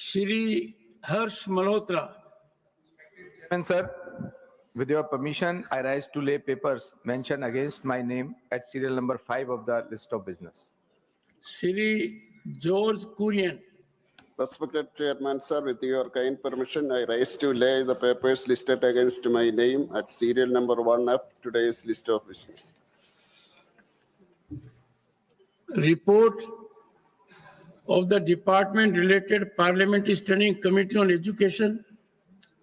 Shri Harsh Malhotra. And sir, with your permission, I rise to lay papers mentioned against my name at serial number 5 of the list of business. Shri George Kurian. Respected Chairman, sir, with your kind permission, I rise to lay the papers listed against my name at serial number 1 of today's list of business. Report of the Department-related Parliamentary Standing Committee on Education,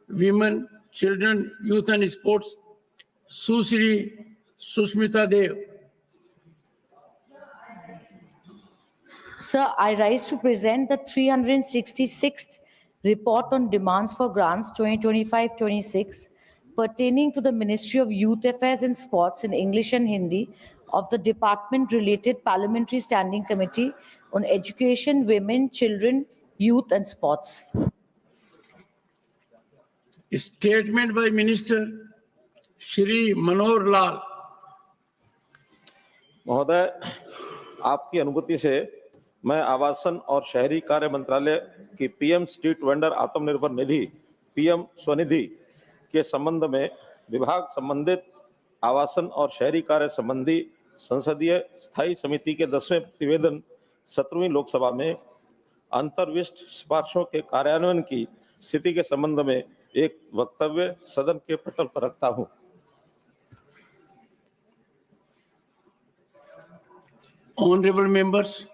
Women, Children, Youth and Sports, Susri Susmita Dev. Sir, I rise to present the 366th report on demands for grants 2025-26 pertaining to the Ministry of Youth Affairs and Sports in English and Hindi of the Department-related Parliamentary Standing Committee on Education, Women, Children, Youth and Sports. Statement by Minister Shri Manohar Lal. महोदय, आपकी अनुमति से मैं आवासन और शहरी कार्य मंत्रालय की PM street vendor Atmanirbhar Nidhi PM Svanidhi के संबंध में विभाग संबंधित आवासन और शहरी कार्य संबंधी संसदीय स्थायी समिति के 10वें प्रतिवेदन 17वीं लोकसभा में अंतर्विष्ट सिफारिशों के कार्यान्वयन की स्थिति के संबंध में एक वक्तव्य सदन के पटल पर रखता हूं। Honorable members,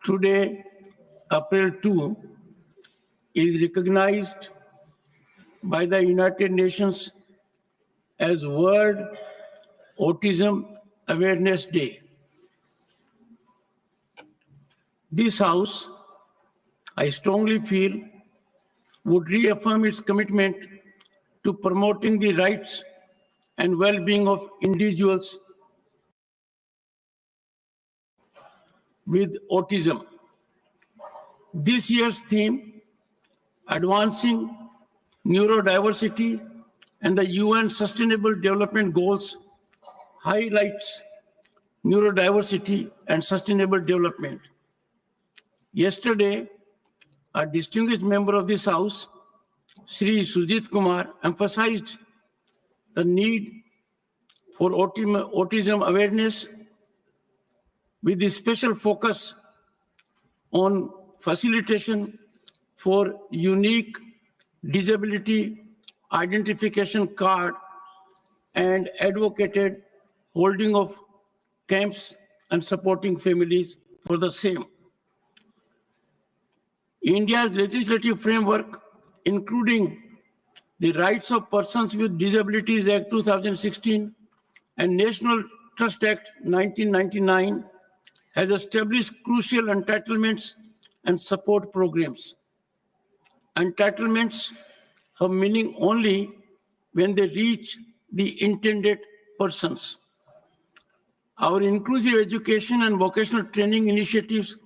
today, April 2, is recognized by the United Nations as World Autism Awareness Day. This House, I strongly feel, would reaffirm its commitment to promoting the rights and well-being of individuals with autism. This year's theme, Advancing Neurodiversity and the UN Sustainable Development Goals, highlights neurodiversity and sustainable development. Yesterday, a distinguished member of this House, Sri Sujit Kumar, emphasized the need for autism awareness with a special focus on facilitation for unique disability identification card and advocated holding of camps and supporting families for the same. India's legislative framework, including the Rights of Persons with Disabilities Act 2016 and National Trust Act 1999, has established crucial entitlements and support programs. Entitlements have meaning only when they reach the intended persons. Our inclusive education and vocational training initiatives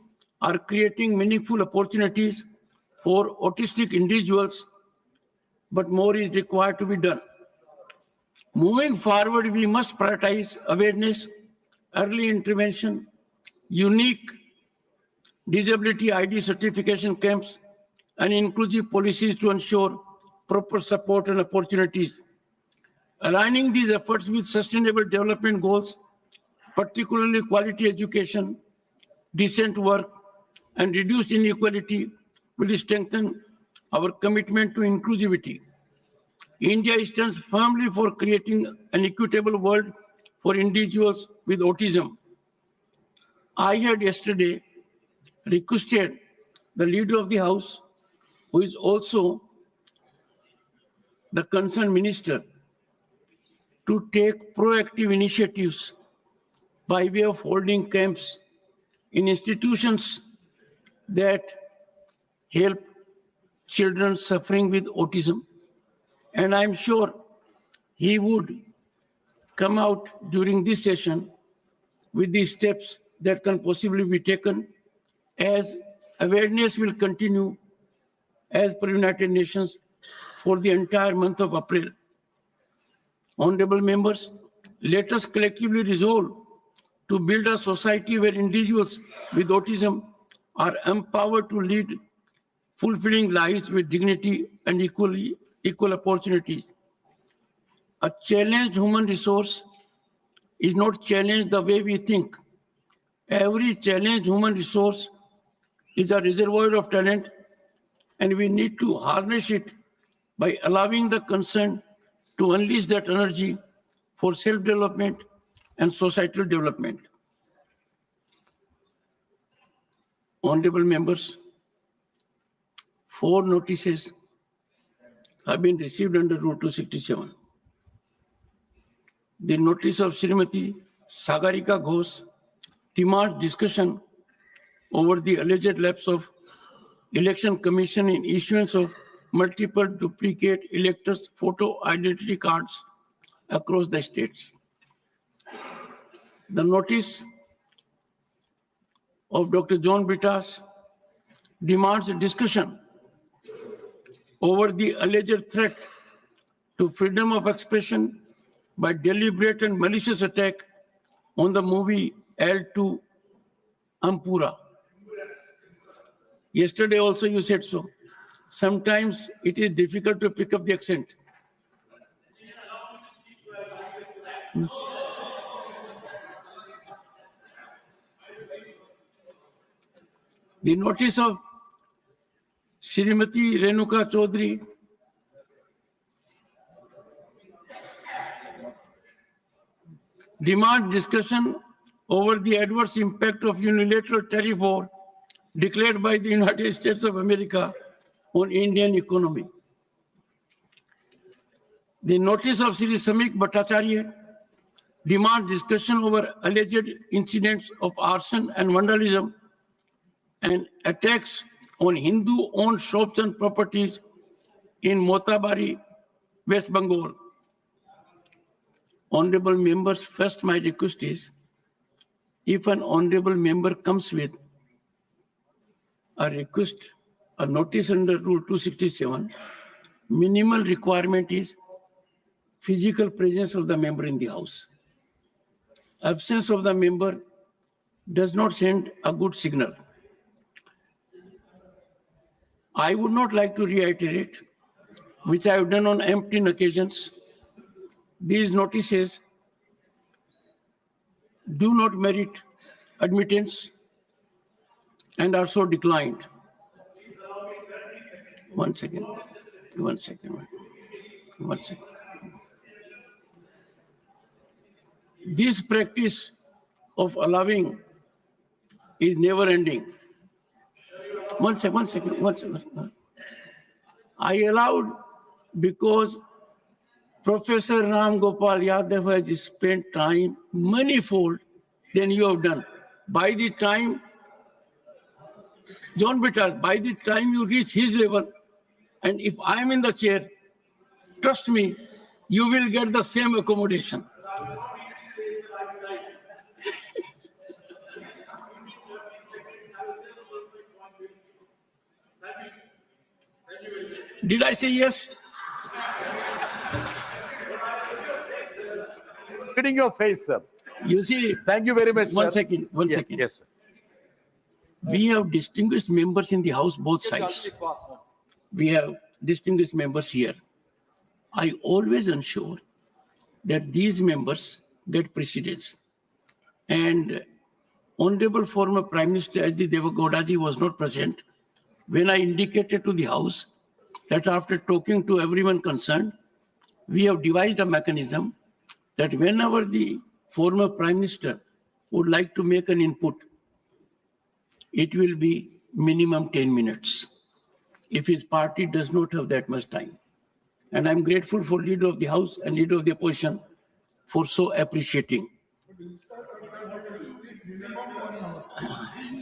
are creating meaningful opportunities for autistic individuals, but more is required to be done. Moving forward, we must prioritize awareness, early intervention, unique disability ID certification camps, and inclusive policies to ensure proper support and opportunities. Aligning these efforts with sustainable development goals, particularly quality education, decent work, and reduced inequality, will strengthen our commitment to inclusivity. India stands firmly for creating an equitable world for individuals with autism. I had yesterday requested the leader of the House, who is also the concerned minister, to take proactive initiatives by way of holding camps in institutions that help children suffering with autism. And I'm sure he would come out during this session with the steps that can possibly be taken, as awareness will continue as per United Nations for the entire month of April. Honorable members, let us collectively resolve to build a society where individuals with autism are empowered to lead fulfilling lives with dignity and equal opportunities. A challenged human resource is not challenged the way we think. Every challenged human resource is a reservoir of talent, and we need to harness it by allowing the concerned to unleash that energy for self-development and societal development. Honorable members, 4 notices have been received under Rule 267. The notice of Srimati Sagarika Ghosh demands discussion over the alleged lapse of Election Commission in issuance of multiple duplicate electors' photo identity cards across the states. The notice of Dr. John Britas demands a discussion over the alleged threat to freedom of expression by deliberate and malicious attack on the movie L2 Ampura. Yesterday also you said so. Sometimes it is difficult to pick up the accent. The notice of Srimati Renuka Chaudhary demand discussion over the adverse impact of unilateral tariff war declared by the United States of America on Indian economy. The notice of Sri Samik Bhattacharya demand discussion over alleged incidents of arson and vandalism and attacks on Hindu-owned shops and properties in Motabari, West Bengal. Honorable members, first my request is, if an honorable member comes with a request, a notice under Rule 267, minimal requirement is physical presence of the member in the house. Absence of the member does not send a good signal. I would not like to reiterate, which I have done on umpteen occasions. These notices do not merit admittance and are so declined. One second. This practice of allowing is never ending. One second. I allowed because Professor Ram Gopal Yadav has spent time manifold than you have done. By the time, John Britas, by the time you reach his level, and if I am in the chair, trust me, you will get the same accommodation. Did I say yes? Reading your face, sir. You see, Thank you very much, sir. one second. Yes, sir. We have distinguished members in the House, both sides. We have distinguished members here. I always ensure that these members get precedence. And Honorable former Prime Minister H.D. Devagowda was not present when I indicated to the House that after talking to everyone concerned, we have devised a mechanism that whenever the former Prime Minister would like to make an input, it will be minimum 10 minutes if his party does not have that much time. And I'm grateful for Leader of the House and Leader of the Opposition for so appreciating.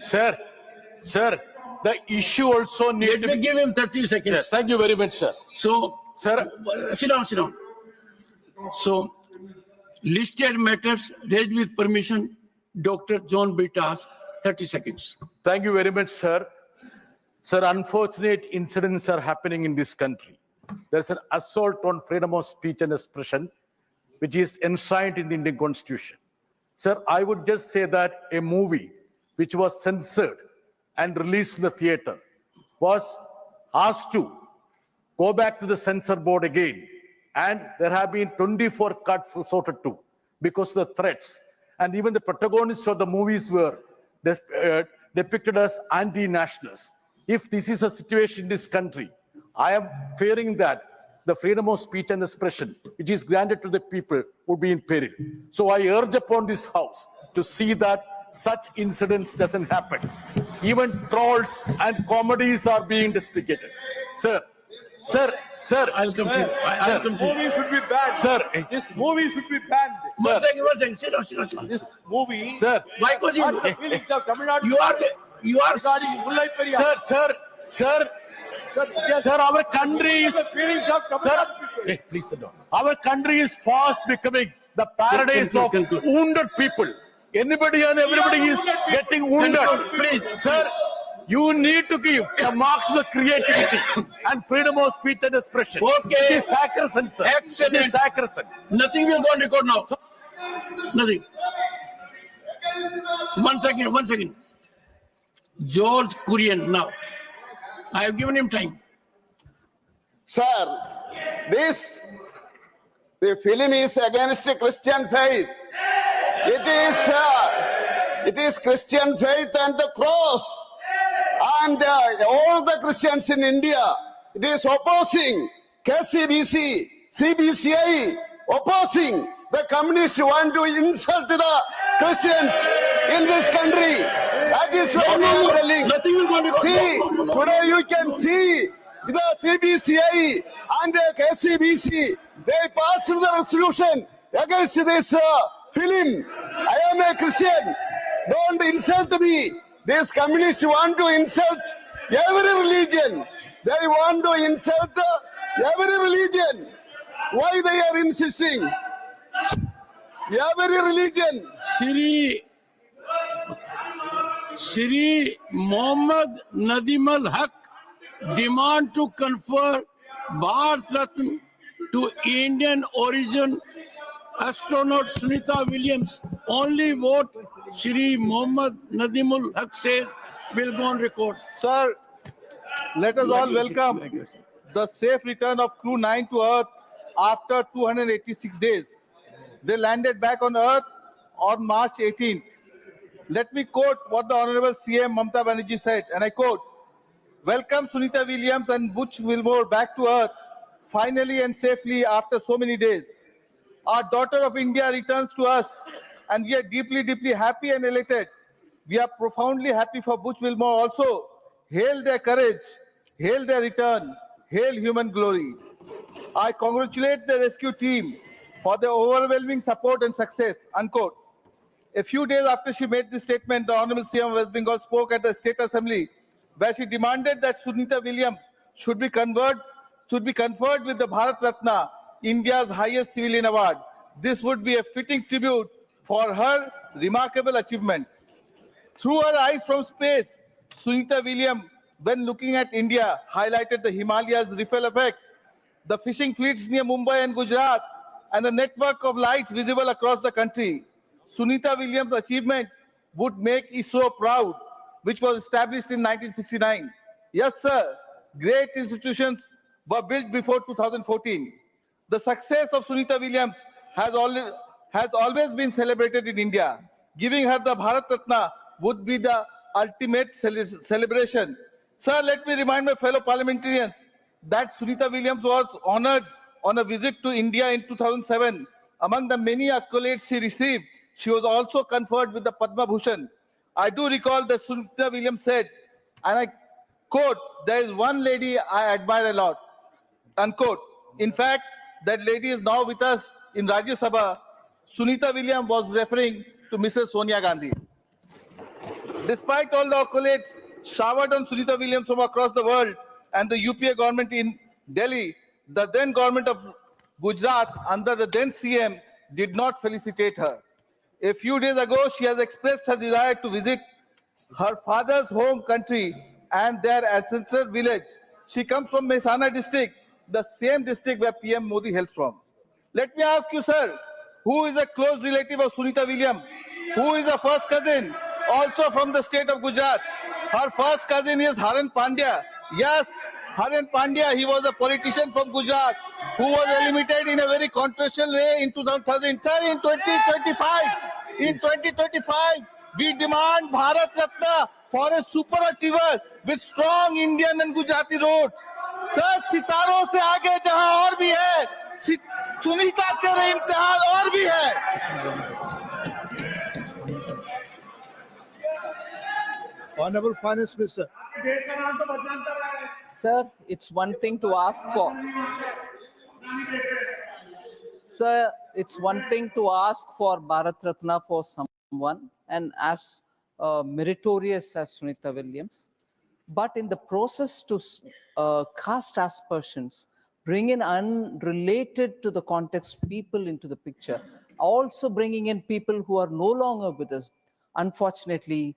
Sir, the issue also needs Let to me be... give him 30 seconds. Yes, thank you very much, sir. So, Sir, sit down. So, listed matters read with permission, Dr. John Britas, 30 seconds. thank you very much, sir. Sir, unfortunate incidents are happening in this country. There's an assault on freedom of speech and expression, which is enshrined in the Indian Constitution. Sir, I would just say that a movie which was censored and released in the theater, was asked to go back to the censor board again. And there have been 24 cuts resorted to because of the threats. And even the protagonists of the movies were depicted as anti-nationalists. If this is a situation in this country, I am fearing that the freedom of speech and expression, which is granted to the people, would be in peril. So I urge upon this House to see that such incidents doesn't happen. Even trolls and comedies are being deprecated. Sir, I'll come to you. I'll come to you. Movie should be banned. Sir. This movie should be banned. One second. Sit down. This movie. sir, Why was you? The feelings of Tamil Nadu. You are regarding Mullai Periyar. sir, our country is, The feelings of Tamil sir, Nadu people. please sit down. Our country is fast becoming the paradise of Conclude. wounded people. Anybody and everybody is getting wounded. Please. Sir, you need to give a mark to the creativity and freedom of speech and expression. Okay. It is sacrosanct, sir. Excellent. It is sacrosanct. Nothing will go on record now. Nothing. One second. George Kurian now. I have given him time. Sir, the film is against Christian faith. It is Christian faith and the cross. And all the Christians in India, it is opposing KCBC, CBCI, opposing. The communists want to insult the Christians in this country. That is why we are telling. Nothing will go on record. See, No. today you can see the CBCI and KCBC, they passed the resolution against this film. I am a Christian. Don't insult me. These communists want to insult every religion. They want to insult every religion. Why they are insisting? Every religion. Shri Mohammad Nadim al-Haq demand to confer Bharat Ratna to Indian origin astronaut Sunita Williams. Only vote Shri Mohammad Nadim al-Haq says will go on record. Sir, let us all welcome the safe return of Crew 9 to Earth after 286 days. They landed back on Earth on March 18th. Let me quote what the Honorable CM Mamata Banerjee said, and I quote, "Welcome Sunita Williams and Butch Wilmore back to Earth, finally and safely after so many days. Our daughter of India returns to us, and we are deeply, deeply happy and elated. We are profoundly happy for Butch Wilmore also. Hail their courage, hail their return, hail human glory. I congratulate the rescue team for their overwhelming support and success," unquote. A few days after she made this statement, the Honorable CM of West Bengal spoke at the State Assembly, where she demanded that Sunita Williams should be conferred with the Bharat Ratna, India's highest civilian award. This would be a fitting tribute for her remarkable achievement. Through her eyes from space, Sunita Williams, when looking at India, highlighted the Himalayas ripple effect, the fishing fleets near Mumbai and Gujarat, and the network of lights visible across the country. Sunita Williams' achievement would make ISRO proud, which was established in 1969. Yes, sir, great institutions were built before 2014. The success of Sunita Williams has always been celebrated in India. Giving her the Bharat Ratna would be the ultimate celebration. Sir, let me remind my fellow parliamentarians that Sunita Williams was honored on a visit to India in 2007. Among the many accolades she received, she was also conferred with the Padma Bhushan. I do recall that Sunita Williams said, and I quote, "There is one lady I admire a lot," unquote. In fact, that lady is now with us in Rajyasabha. Sunita Williams was referring to Mrs. Sonia Gandhi. Despite all the accolades showered on Sunita Williams from across the world and the UPA government in Delhi, the then government of Gujarat under the then CM did not felicitate her. A few days ago, she has expressed her desire to visit her father's home country and their ancestral village. She comes from Mehsana district, the same district where PM Modi hails from. Let me ask you, sir, who is a close relative of Sunita Williams? Who is a first cousin, also from the state of Gujarat? Her first cousin is Haran Pandya. Yes, Haran Pandya, he was a politician from Gujarat who was eliminated in a very controversial way in 2000. Sir, in 2025, we demand Bharat Ratna for a super achiever with strong Indian and Gujarati roots. Sir, सितारों से आगे जहां और भी है, सुनीता तेरे इम्तिहान और भी है. Honorable Finance Minister. Sir, it's one thing to ask for. Sir, it's one thing to ask for Bharat Ratna for someone and as meritorious as Sunita Williams. But in the process to cast aspersions, bring in unrelated to the context people into the picture, also bringing in people who are no longer with us, unfortunately,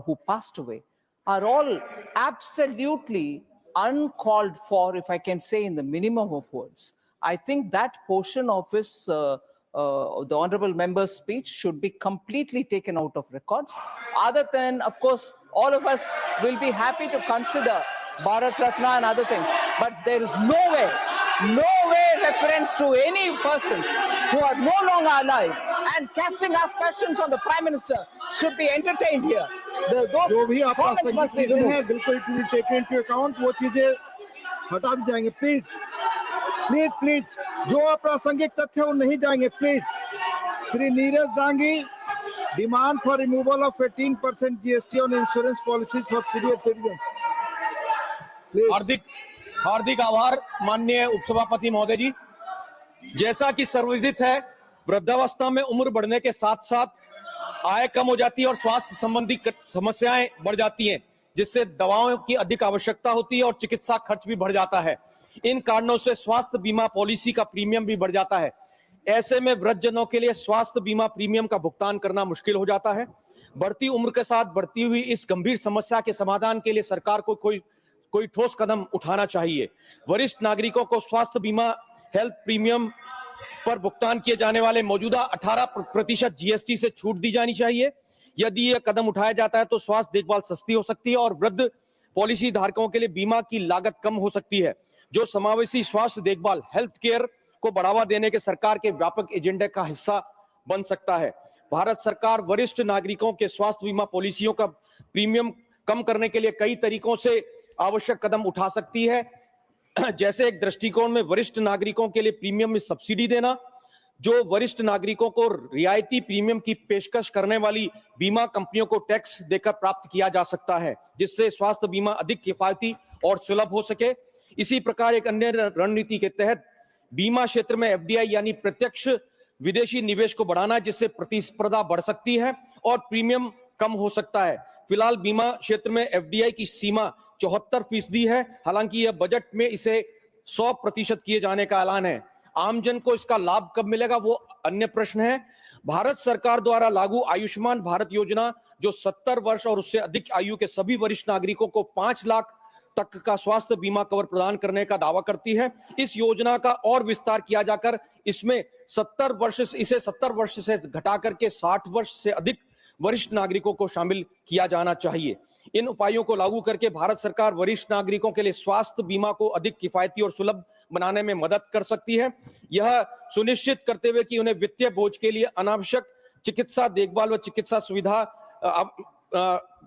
who passed away, are all absolutely uncalled for, if I can say in the minimum of words. I think that portion of his, the honorable member's speech should be completely taken out of records. Other than, of course, all of us will be happy to consider Bharat Ratna and other things, but there is no way reference to any persons who are no longer alive and casting aspersions on the Prime Minister should be entertained here. जो भी Those आप comments must be चीजें removed. हैं बिल्कुल it will take into account, वो चीजें हटा दी जाएंगे. प्लीज प्लीज प्लीज जो अप्रासंगिक तथ्य वो नहीं जाएंगे. Please. Shri Neeraj Dangi, demand for removal of 18% GST on insurance policies for senior citizens. हार्दिक आभार माननीय उपसभापति महोदय जी. जैसा कि सर्वविदित है, वृद्धावस्था में उम्र बढ़ने के साथ साथ आय कम हो जाती है और स्वास्थ्य संबंधी समस्याएं बढ़ जाती हैं, जिससे दवाओं की अधिक आवश्यकता होती है और चिकित्सा खर्च भी बढ़ जाता है. इन कारणों से स्वास्थ्य बीमा पॉलिसी का प्रीमियम भी बढ़ जाता है. ऐसे में वृद्धजनों के लिए स्वास्थ्य बीमा प्रीमियम का भुगतान करना मुश्किल हो जाता है. बढ़ती उम्र के साथ बढ़ती हुई इस गंभीर समस्या के समाधान के लिए सरकार को कोई ठोस कदम उठाना चाहिए. वरिष्ठ नागरिकों को स्वास्थ्य बीमा हेल्थ प्रीमियम पर भुगतान किए जाने वाले मौजूदा 18% GST से छूट दी जानी चाहिए. यदि यह कदम उठाया जाता है तो स्वास्थ्य देखभाल सस्ती हो सकती है और वृद्ध पॉलिसी धारकों के लिए बीमा की लागत कम हो सकती है, जो समावेशी स्वास्थ्य देखभाल हेल्थ केयर को बढ़ावा देने के सरकार के व्यापक एजेंडे का हिस्सा बन सकता है. भारत सरकार वरिष्ठ नागरिकों के स्वास्थ्य बीमा पॉलिसियों का प्रीमियम कम करने के लिए कई तरीकों से आवश्यक कदम उठा सकती है. जैसे एक दृष्टिकोण में वरिष्ठ नागरिकों के लिए प्रीमियम में सब्सिडी देना, जो वरिष्ठ नागरिकों को रियायती प्रीमियम की पेशकश करने वाली बीमा कंपनियों को टैक्स देकर प्राप्त किया जा सकता है, जिससे स्वास्थ्य बीमा अधिक किफायती और सुलभ हो सके. इसी प्रकार एक अन्य रणनीति के तहत बीमा क्षेत्र में FDI यानी प्रत्यक्ष विदेशी निवेश को बढ़ाना, जिससे प्रतिस्पर्धा बढ़ सकती है और प्रीमियम कम हो सकता है. फिलहाल बीमा क्षेत्र में FDI की सीमा 74% है. हालांकि यह बजट में इसे 100% किए जाने का ऐलान है. आमजन को इसका लाभ कब मिलेगा वो अन्य प्रश्न है. भारत सरकार द्वारा लागू आयुष्मान भारत योजना, जो 70 वर्ष और उससे अधिक आयु के सभी वरिष्ठ नागरिकों को 5 लाख तक का स्वास्थ्य बीमा कवर प्रदान करने का दावा करती है. इस योजना का और विस्तार किया जाकर इसे 70 वर्ष से घटा करके 60 वर्ष से अधिक वरिष्ठ नागरिकों को शामिल किया जाना चाहिए. इन उपायों को लागू करके भारत सरकार वरिष्ठ नागरिकों के लिए स्वास्थ्य बीमा को अधिक किफायती और सुलभ बनाने में मदद कर सकती है, यह सुनिश्चित करते हुए कि उन्हें वित्तीय बोझ के लिए अनावश्यक चिकित्सा देखभाल व चिकित्सा सुविधा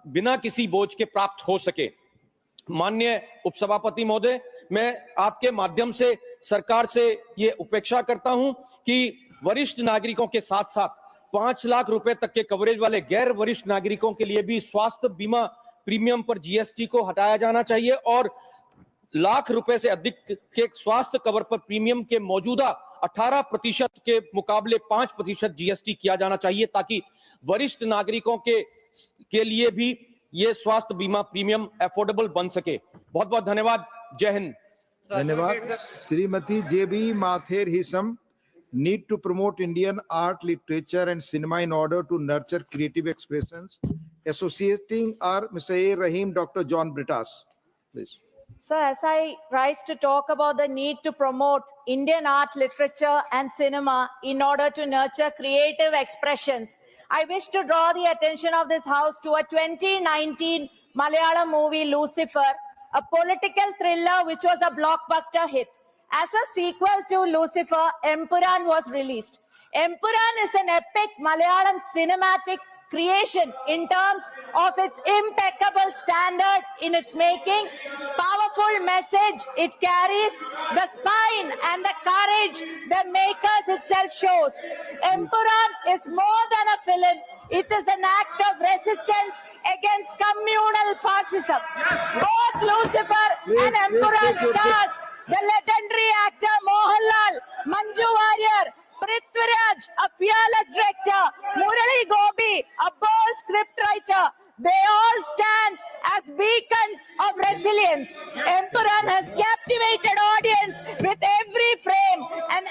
बिना किसी बोझ के प्राप्त हो सके. माननीय उपसभापति महोदय, मैं आपके माध्यम से सरकार से ये अपेक्षा करता हूं कि वरिष्ठ नागरिकों के साथ साथ 5 लाख रुपए तक के कवरेज वाले गैर वरिष्ठ नागरिकों के लिए भी स्वास्थ्य बीमा प्रीमियम पर GST को हटाया जाना चाहिए और लाख रुपए से अधिक के स्वास्थ्य कवर पर प्रीमियम के मौजूदा 18% के मुकाबले 5% GST किया जाना चाहिए, ताकि वरिष्ठ नागरिकों के लिए भी ये स्वास्थ्य बीमा प्रीमियम अफोर्डेबल बन सके. बहुत बहुत धन्यवाद. जय हिंद. धन्यवाद. Shrimati JB माथेर हिसम, need to promote Indian art, literature and cinema in order to nurture creative expressions. Associating are Mr. A. Rahim, Dr. John Britas. Please. So as I rise to talk about the need to promote Indian art, literature and cinema in order to nurture creative expressions, I wish to draw the attention of this House to a 2019 Malayalam movie Lucifer, a political thriller which was a blockbuster hit. As a sequel to Lucifer, Empuran was released. Empuran is an epic Malayalam cinematic creation in terms of its impeccable standard in its making, powerful message it carries, the spine and the courage the makers itself shows. Empuran is more than a film. It is an act of resistance against communal fascism. Both Lucifer and Empuran stars the legendary actor Mohanlal, Manju Warrior, Prithviraj, a fearless director, Murali Gopi, a bold scriptwriter. They all stand as beacons of resilience. Empuran has captivated audience with every frame and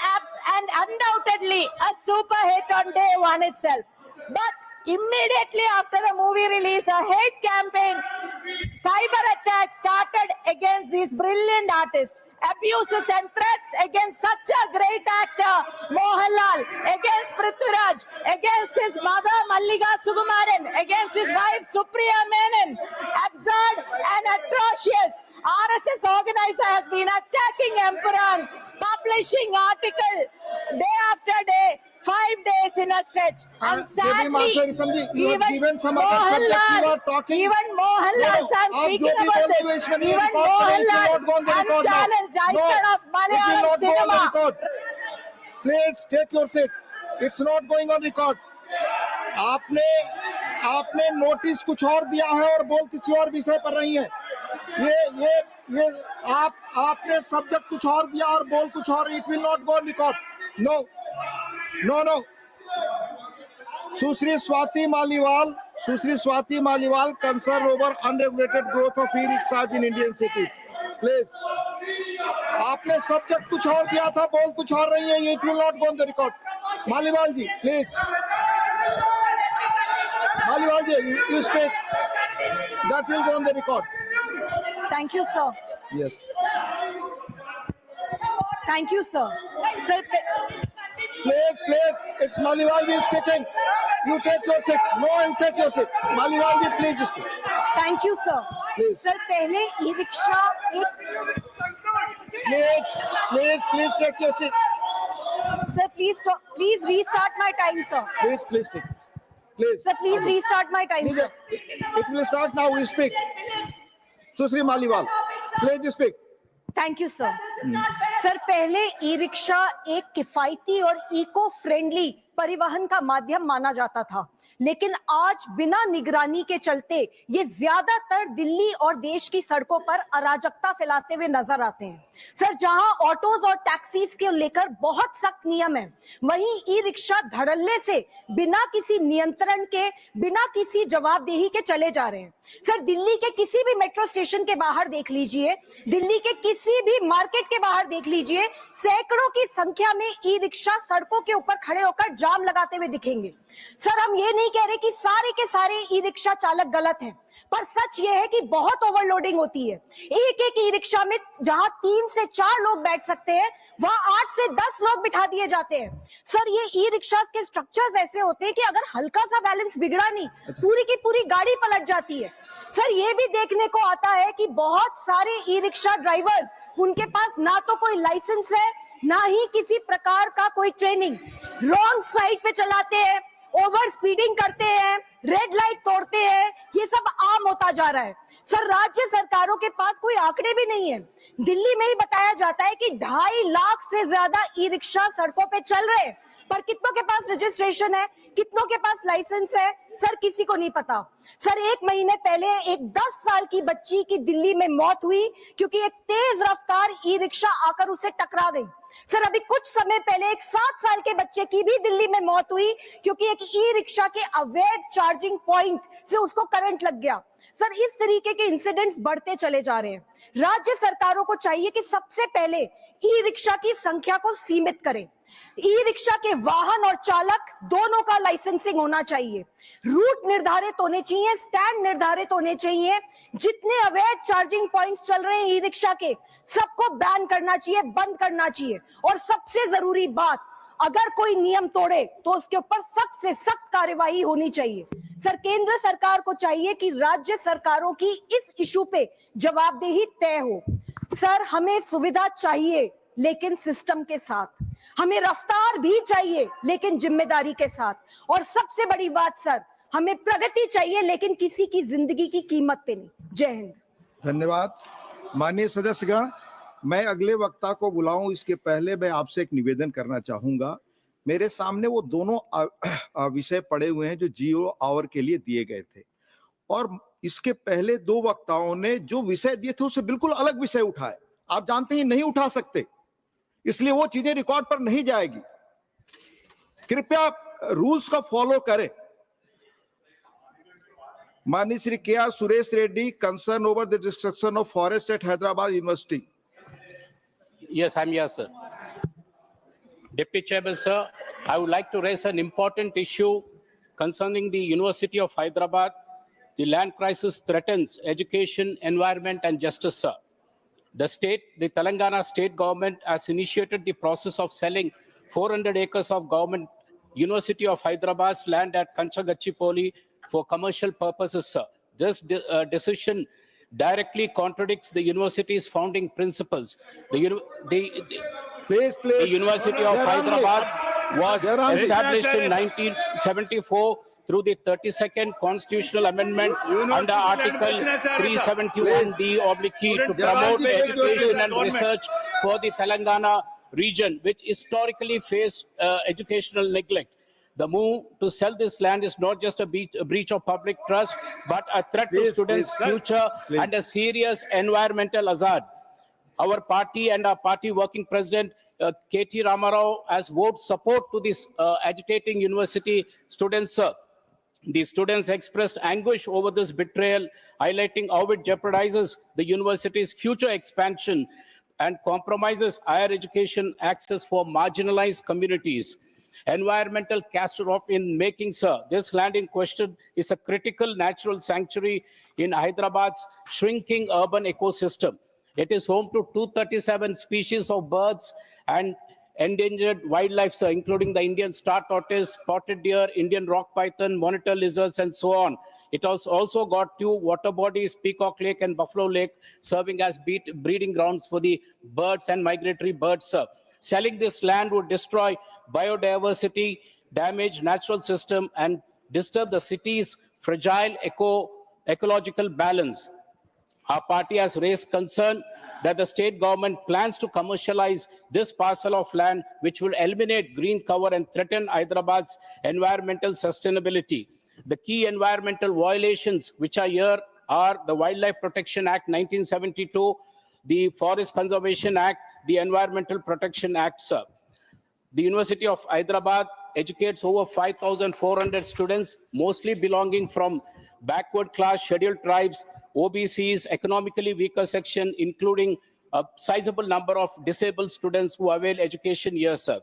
undoubtedly a super hit on day one itself. But immediately after the movie release, a hate campaign, cyber attacks started against these brilliant artists. Abuses and threats against such a great actor, Mohanlal, against Prithviraj, against his mother, Mallika Sukumaran, against his wife, Supriya Menon. Absurd and atrocious. RSS organizer has been attacking Empuran, publishing article day after day, 5 days in a stretch. And sadly, even Mohanlal, I'm speaking about this, even Mohanlal, unchallenged icon of Malayalam cinema. Please take your seat. It's not going on record. आपने notice कुछ और दिया है और बोल किसी और विषय पर रही है. ये आपने सब्जेक्ट कुछ और दिया और बोल कुछ और. It will not go on record. No. Susri Swati Maliwal concerned over unregulated growth of e-rickshaws in Indian cities. Please. आपने सब्जेक्ट कुछ और दिया था, बोल कुछ और रही है. It will not go on the record. Maliwal ji, please. Maliwal ji, you speak. That will go on the record. Thank you, sir. Yes. Thank you, sir. Sir, Please. It's Maliwal ji speaking. You take your seat. No one take your seat. Maliwal ji, please speak. thank you, sir. Please. Sir, पहले e rickshaw एक Please take your seat. Sir, please restart my time, sir. Please take. Please. Sir, please restart my time, sir. It will start now. You speak. Susri Maliwal, please speak. Thank you sir. Sir, पहले e rickshaw एक किफायती और eco friendly परिवहन का माध्यम माना जाता था, लेकिन आज बिना निगरानी के चलते ये ज्यादातर दिल्ली और देश की सड़कों पर अराजकता फैलाते हुए नजर आते हैं. सर, जहां ऑटोज और टैक्सीज के लेकर बहुत सख्त नियम है, वहीं ई रिक्शा धड़ल्ले से बिना किसी नियंत्रण के, बिना किसी जवाबदेही के चले जा रहे हैं. सर, दिल्ली के किसी भी मेट्रो स्टेशन के बाहर देख लीजिए, दिल्ली के किसी भी मार्केट के बाहर देख लीजिए, सैकड़ों की संख्या में ई रिक्शा सड़कों के ऊपर खड़े होकर जाम लगाते हुए दिखेंगे. सर, हम ये नहीं कह रहे कि सारे के सारे ई रिक्शा चालक गलत हैं, पर सच ये है कि बहुत ओवरलोडिंग होती है. एक ई रिक्शा में जहां 3 से 4 लोग बैठ सकते हैं, वहां 8 से 10 लोग बिठा दिए जाते हैं. सर, ये ई रिक्शा के स्ट्रक्चर्स ऐसे होते हैं कि अगर हल्का सा बैलेंस बिगड़ा नहीं, पूरी की पूरी गाड़ी पलट जाती है. सर, ये भी देखने को आता है कि बहुत सारे ई रिक्शा ड्राइवर्स, उनके पास ना तो कोई लाइसेंस है, ना ही किसी प्रकार का कोई ट्रेनिंग, रॉन्ग साइड पे चलाते हैं, ओवर स्पीडिंग करते हैं, रेड लाइट तोड़ते हैं. ये सब आम होता जा रहा है. सर, राज्य सरकारों के पास कोई आंकड़े भी नहीं है. दिल्ली में ही बताया जाता है कि 2.5 लाख से ज्यादा ई रिक्शा सड़कों पे चल रहे हैं, पर कितनों के पास रजिस्ट्रेशन है, कितनों के पास लाइसेंस है, सर किसी को नहीं पता. सर, 1 महीने पहले एक 10 साल की बच्ची की दिल्ली में मौत हुई क्योंकि एक तेज रफ्तार ई रिक्शा आकर उसे टकरा गई. सर, अभी कुछ समय पहले एक 7 साल के बच्चे की भी दिल्ली में मौत हुई क्योंकि एक ई रिक्शा के अवैध चार्जिंग पॉइंट से उसको करंट लग गया. सर, इस तरीके के इंसिडेंट्स बढ़ते चले जा रहे हैं. राज्य सरकारों को चाहिए कि सबसे पहले ई रिक्शा की संख्या को सीमित करें. ई रिक्शा के वाहन और चालक दोनों का लाइसेंसिंग होना चाहिए. रूट निर्धारित होने चाहिए, स्टैंड निर्धारित होने चाहिए. जितने अवैध चार्जिंग पॉइंट्स चल रहे हैं ई रिक्शा के, सबको बैन करना चाहिए, बंद करना चाहिए. और सबसे जरूरी बात, अगर कोई नियम तोड़े तो उसके ऊपर सख्त से सख्त कार्यवाही होनी चाहिए. सर केंद्र सरकार को चाहिए कि राज्य सरकारों की इस इशू पे जवाबदेही तय हो। सर हमें सुविधा चाहिए लेकिन सिस्टम के साथ, हमें रफ्तार भी चाहिए लेकिन जिम्मेदारी के साथ, और सबसे बड़ी बात सर हमें प्रगति चाहिए लेकिन किसी की जिंदगी की कीमत पे नहीं। जय हिंद। धन्यवाद। माननीय सदस्यगण, मैं अगले वक्ता को बुलाऊं इसके पहले मैं आपसे एक निवेदन करना चाहूंगा। मेरे सामने वो दोनों विषय पड़े हुए हैं जो जीरो आवर के लिए दिए गए थे, और इसके पहले दो वक्ताओं ने जो विषय दिए थे उससे बिल्कुल अलग विषय उठाए। आप जानते हैं नहीं उठा सकते, इसलिए वो चीजें रिकॉर्ड पर नहीं जाएगी। कृपया रूल्स को फॉलो करें। माननीय Shri KR. Suresh Reddy, concern over the destruction of forest eight Hyderabad university. Yes, I'm here, sir. Deputy Chairman, sir, I would like to raise an important issue concerning the University of Hyderabad. The land crisis threatens education, environment, and justice, sir. The Telangana state government has initiated the process of selling 400 acres of government University of Hyderabad's land at Kanchagachipoli for commercial purposes, sir. This decision directly contradicts the university's founding principles. The University of Hyderabad was established in 1974 through the 32nd Constitutional Amendment under Article 371D(e) to promote education and research for the Telangana region, which historically faced educational neglect. The move to sell this land is not just a breach of public trust, but a threat to students' future and a serious environmental hazard. Our party and our party working president, K.T. Ramarao, has voted support to this agitating university students. The students expressed anguish over this betrayal, highlighting how it jeopardizes the university's future expansion and compromises higher education access for marginalized communities. Environmental catastrophe in making, sir. This land in question is a critical natural sanctuary in Hyderabad's shrinking urban ecosystem. It is home to 237 species of birds and endangered wildlife, sir, including the Indian star tortoise, spotted deer, Indian rock python, monitor lizards, and so on. It has also got 2 water bodies, Peacock Lake and Buffalo Lake, serving as breeding grounds for the birds and migratory birds, sir. Selling this land would destroy biodiversity, damage natural system, and disturb the city's fragile ecological balance. Our party has raised concern that the state government plans to commercialize this parcel of land, which will eliminate green cover and threaten Hyderabad's environmental sustainability. The key environmental violations which are here are the Wildlife Protection Act 1972, the Forest Conservation Act, the Environmental Protection Act, sir. The University of Hyderabad educates over 5,400 students, mostly belonging from backward class, scheduled tribes, OBCs, economically weaker section, including a sizable number of disabled students who avail education here, sir.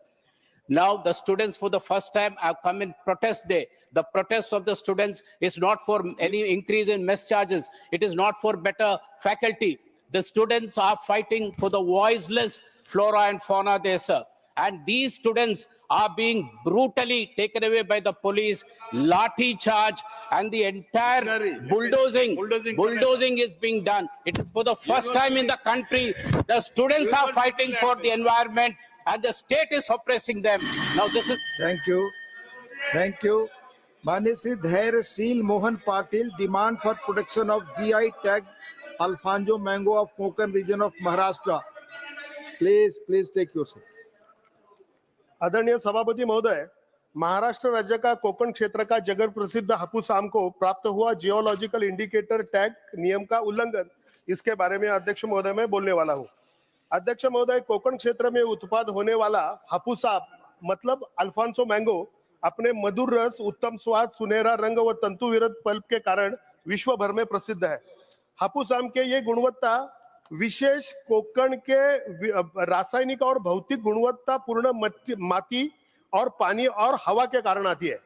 Now, the students for the first time have come in protest day. The protest of the students is not for any increase in mess charges. It is not for better faculty. The students are fighting for the voiceless flora and fauna there, sir. And these students are being brutally taken away by the police, lathi charge, and the entire bulldozing is being done. It is for the first time in the country. The students are fighting for the environment and the state is oppressing them. Now this is... Thank you. Thank you. Mani Shri Dhairyasil Mohan Patil, demand for protection of GI tag Alfonso mango of Konkan region of Maharashtra. Please take your seat. आदरणीय सभापति महोदय, महाराष्ट्र राज्य का कोकण क्षेत्र का जगत प्रसिद्ध हापुस आम को प्राप्त हुआ जियोलॉजिकल इंडिकेटर टैग नियम का उल्लंघन, इसके बारे में अध्यक्ष महोदय मैं बोलने वाला हूं। अध्यक्ष महोदय, कोकण क्षेत्र में उत्पाद होने वाला हापुस आम मतलब अल्फांसो मैंगो अपने मधुर रस, उत्तम स्वाद, सुनहरा रंग व तंतु विरहित पल्प के कारण विश्व भर में प्रसिद्ध है। हापुस आम के ये गुणवत्ता विशेष कोकण के रासायनिक और भौतिक गुणवत्ता पूर्ण माटी और पानी और हवा के कारण आती है।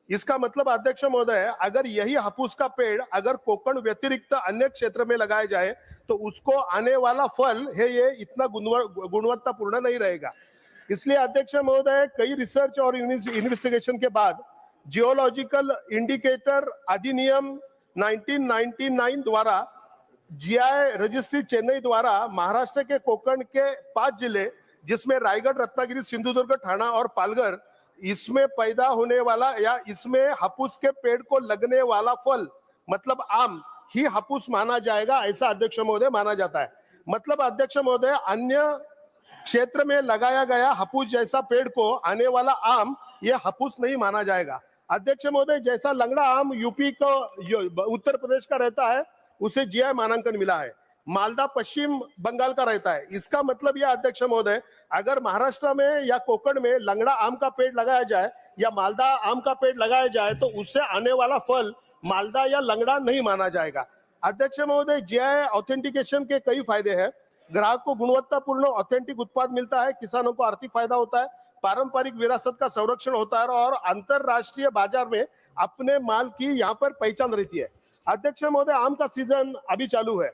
इसका मतलब अध्यक्ष महोदय, अगर यही हापुस का पेड़ अगर कोकण व्यतिरिक्त अन्य क्षेत्र में लगाया जाए तो उसको आने वाला फल है ये इतना गुणवत्तापूर्ण नहीं रहेगा। इसलिए अध्यक्ष महोदय, कई रिसर्च और इन्वेस्टिगेशन के बाद जियोलॉजिकल इंडिकेटर अधिनियम 1999 द्वारा जीआई रजिस्ट्री चेन्नई द्वारा महाराष्ट्र के कोकण के 5 जिले जिसमें रायगढ़, रत्नागिरी, सिंधुदुर्ग, ठाणा और पालघर, इसमें पैदा होने वाला या इसमें हापुस के पेड़ को लगने वाला फल मतलब आम ही हापुस माना जाएगा, ऐसा अध्यक्ष महोदय माना जाता है। मतलब अध्यक्ष महोदय अन्य क्षेत्र में लगाया गया हापुस जैसा पेड़ को आने वाला आम ये हापुस नहीं माना जाएगा। अध्यक्ष महोदय, जैसा लंगड़ा आम यूपी को उत्तर प्रदेश का रहता है उसे जीआई मानांकन मिला है, मालदा पश्चिम बंगाल का रहता है। इसका मतलब यह अध्यक्ष महोदय, अगर महाराष्ट्र में या कोकण में लंगड़ा आम का पेड़ लगाया जाए या मालदा आम का पेड़ लगाया जाए तो उससे आने वाला फल मालदा या लंगड़ा नहीं माना जाएगा। अध्यक्ष महोदय, जीआई ऑथेंटिकेशन के कई फायदे हैं। ग्राहक को गुणवत्तापूर्ण ऑथेंटिक उत्पाद मिलता है, किसानों को आर्थिक फायदा होता है, पारंपरिक विरासत का संरक्षण होता है और अंतरराष्ट्रीय बाजार में अपने माल की यहाँ पर पहचान रहती है। अध्यक्ष महोदय, आम का सीजन अभी चालू है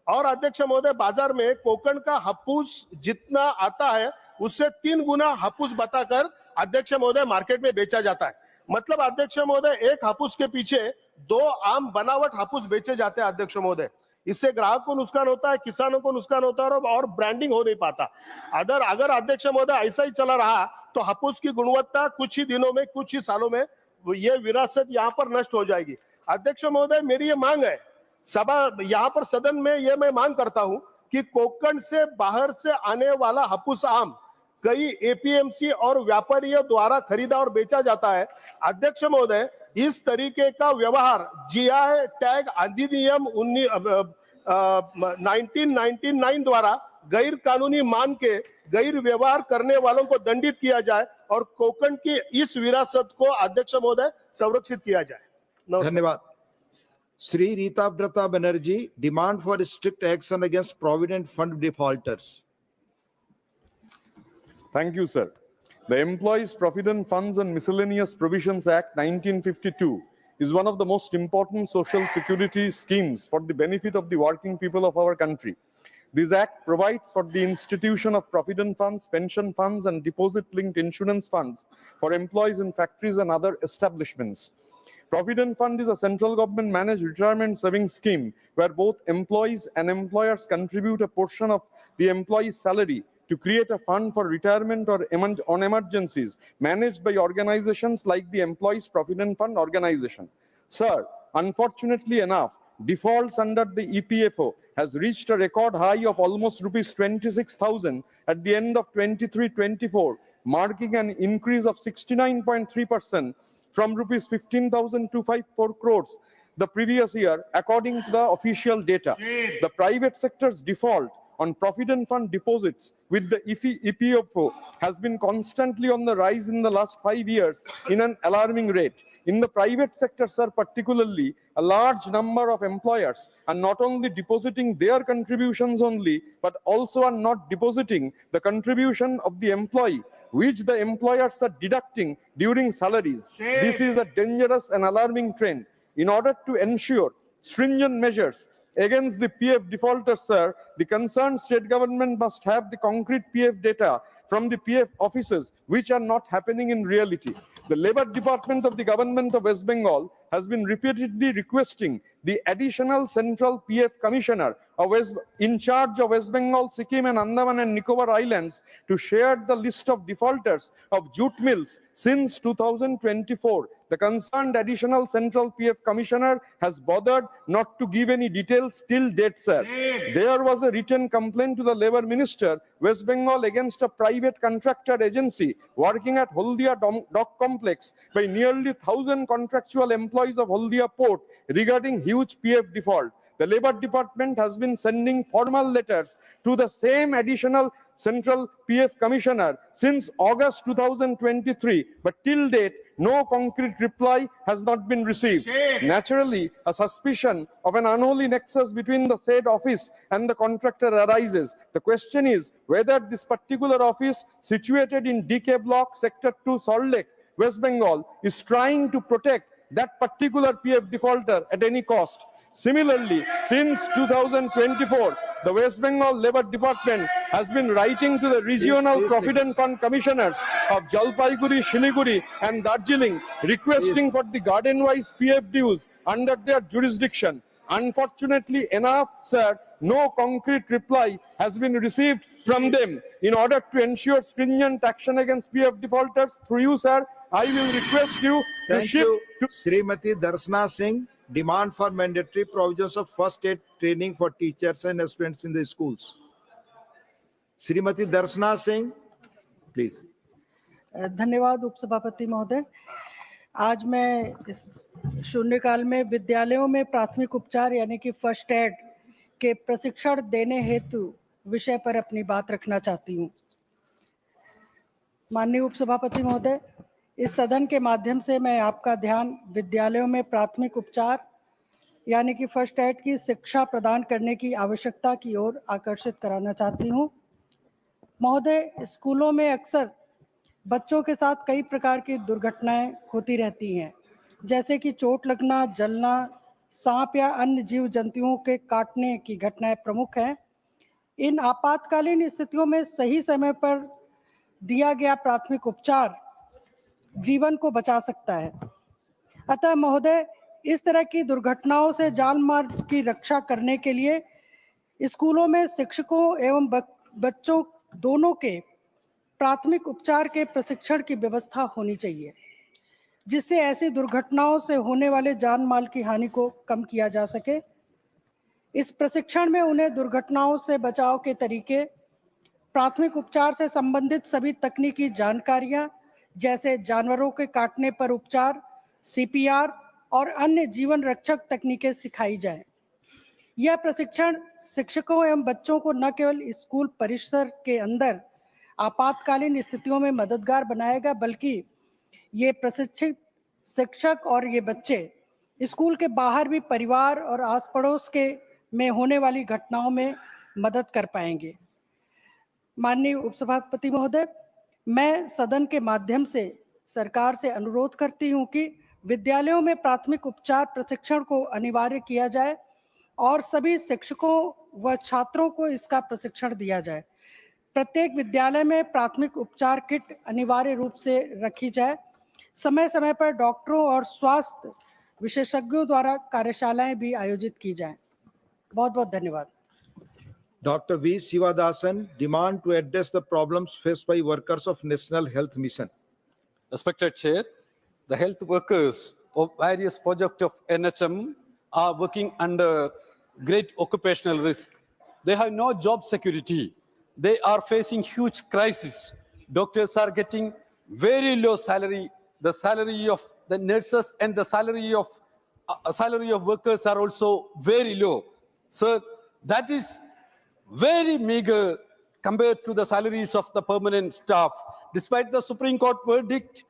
और अध्यक्ष महोदय बाजार में कोकण का हापुस जितना आता है उससे 3 गुना हापुस बताकर अध्यक्ष महोदय मार्केट में बेचा जाता है। मतलब अध्यक्ष महोदय, एक हापुस के पीछे 2 आम बनावट हापुस बेचे जाते हैं अध्यक्ष महोदय। इससे ग्राहक को नुकसान होता है, किसानों को नुकसान होता है और ब्रांडिंग हो नहीं पाता। अगर अध्यक्ष महोदय ऐसा ही चला रहा तो हापुस की गुणवत्ता कुछ ही दिनों में, कुछ ही सालों में ये विरासत यहाँ पर नष्ट हो जाएगी। अध्यक्ष महोदय, मेरी ये मांग है यहाँ पर सदन में, ये मैं मांग करता हूं कि कोकण से बाहर से आने वाला हापुस आम कई एपीएमसी और व्यापारियों द्वारा खरीदा और बेचा जाता है। अध्यक्ष महोदय, इस तरीके का व्यवहार जीआई टैग अधिनियम 1999 द्वारा गैर कानूनी मान के गैर व्यवहार करने वालों को दंडित किया जाए और कोकण की इस विरासत को अध्यक्ष महोदय संरक्षित किया जाए। धन्यवाद। Shri Ritabrata Banerjee, demand for strict action against provident fund defaulters. Thank you, sir. The Employees Provident Funds and Miscellaneous Provisions Act 1952 is one of the most important social security schemes for the benefit of the working people of our country. This act provides for the institution of provident funds, pension funds, and deposit-linked insurance funds for employees in factories and other establishments. Provident Fund is a central government managed retirement savings scheme where both employees and employers contribute a portion of the employee's salary to create a fund for retirement or on emergencies managed by organizations like the Employees Provident Fund organization. Sir, unfortunately enough, defaults under the EPFO has reached a record high of almost rupees 26,000 at the end of 23-24, marking an increase of 69.3% from rupees 15,254 crores the previous year, according to the official data. The private sector's default on Provident Fund deposits with the EPFO has been constantly on the rise in the last 5 years in an alarming rate. In the private sector, sir, particularly, a large number of employers are not only depositing their contributions only, but also are not depositing the contribution of the employee, which the employers are deducting during salaries. This is a dangerous and alarming trend. In order to ensure stringent measures against the PF defaulters, sir, the concerned state government must have the concrete PF data from the PF offices, which are not happening in reality. The Labour Department of the Government of West Bengal has been repeatedly requesting the additional Central PF Commissioner in charge of West Bengal, Sikkim and Andaman and Nicobar Islands to share the list of defaulters of jute mills since 2024. The concerned additional Central PF Commissioner has bothered not to give any details till date, sir. There was a written complaint to the Labour Minister, West Bengal, against a private contractor agency working at Haldia Dock Complex by nearly 1,000 contractual employees of Haldia Port regarding huge PF default. The Labour Department has been sending formal letters to the same additional Central PF Commissioner since August 2023, but till date, no concrete reply has not been received. Naturally, a suspicion of an unholy nexus between the said office and the contractor arises. The question is whether this particular office, situated in DK Block, Sector 2, Salt Lake, West Bengal, is trying to protect that particular PF defaulter at any cost. Similarly, since 2024, the West Bengal Labour Department has been writing to the regional Provident Fund commissioners of Jalpaiguri, Shiliguri and Darjeeling requesting for the garden-wise PF dues under their jurisdiction. Unfortunately enough, sir, no concrete reply has been received from them. In order to ensure stringent action against PF defaulters, through you, sir, I will request you to Thank shift you. to Srimati Darshana Singh, demand for mandatory provisions of first aid training for teachers and students in the schools. Srimati Darshana Singh, please. धन्यवाद उपसभापति महोदय। आज मैं इस शून्यकाल में विद्यालयों में प्राथमिक उपचार यानी कि फर्स्ट एड के प्रशिक्षण देने हेतु विषय पर अपनी बात रखना चाहती हूँ। माननीय उपसभापति महोदय, इस सदन के माध्यम से मैं आपका ध्यान विद्यालयों में प्राथमिक उपचार यानी कि फर्स्ट एड की शिक्षा प्रदान करने की आवश्यकता की ओर आकर्षित कराना चाहती हूँ। महोदय, स्कूलों में अक्सर बच्चों के साथ कई प्रकार की दुर्घटनाएं होती रहती हैं, जैसे कि चोट लगना, जलना, सांप या अन्य जीव जंतुओं के काटने की घटनाएं प्रमुख हैं। इन आपातकालीन स्थितियों में सही समय पर दिया गया प्राथमिक उपचार जीवन को बचा सकता है। अतः महोदय, इस तरह की दुर्घटनाओं से जान माल की रक्षा करने के लिए स्कूलों में शिक्षकों एवं बच्चों दोनों के प्राथमिक उपचार के प्रशिक्षण की व्यवस्था होनी चाहिए, जिससे ऐसी दुर्घटनाओं से होने वाले जान माल की हानि को कम किया जा सके। इस प्रशिक्षण में उन्हें दुर्घटनाओं से बचाव के तरीके, प्राथमिक उपचार से संबंधित सभी तकनीकी जानकारियां जैसे जानवरों के काटने पर उपचार, CPR और अन्य जीवन रक्षक तकनीकें सिखाई जाएं। यह प्रशिक्षण शिक्षकों एवं बच्चों को न केवल स्कूल परिसर के अंदर आपातकालीन स्थितियों में मददगार बनाएगा, बल्कि ये प्रशिक्षित शिक्षक और ये बच्चे स्कूल के बाहर भी परिवार और आस पड़ोस के में होने वाली घटनाओं में मदद कर पाएंगे। माननीय उपसभापति महोदय, मैं सदन के माध्यम से सरकार से अनुरोध करती हूं कि विद्यालयों में प्राथमिक उपचार प्रशिक्षण को अनिवार्य किया जाए और सभी शिक्षकों व छात्रों को इसका प्रशिक्षण दिया जाए। प्रत्येक विद्यालय में प्राथमिक उपचार किट अनिवार्य रूप से रखी जाए। समय समय पर डॉक्टरों और स्वास्थ्य विशेषज्ञों द्वारा कार्यशालाएं भी आयोजित की जाएं। बहुत बहुत धन्यवाद। Dr. V. Sivadasan, demand to address the problems faced by workers of National Health Mission. Respected Chair, the health workers of various projects of NHM are working under great occupational risk. They have no job security. They are facing huge crisis. Doctors are getting very low salary. The salary of the nurses and the salary of workers are also very low. So that is very meager compared to the salaries of the permanent staff. Despite the Supreme Court verdict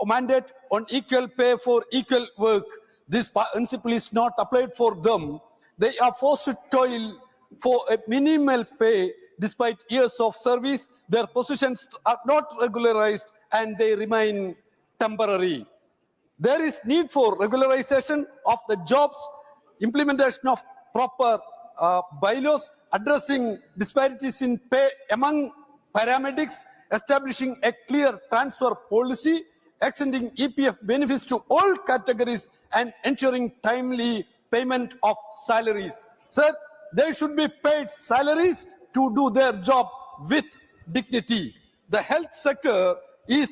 mandate on equal pay for equal work, this principle is not applied for them. They are forced to toil for a minimal pay. Despite years of service, their positions are not regularized and they remain temporary. There is need for regularization of the jobs, implementation of proper bylaws, addressing disparities in pay among paramedics, establishing a clear transfer policy, extending EPF benefits to all categories, and ensuring timely payment of salaries. Sir, they should be paid salaries to do their job with dignity. The health sector is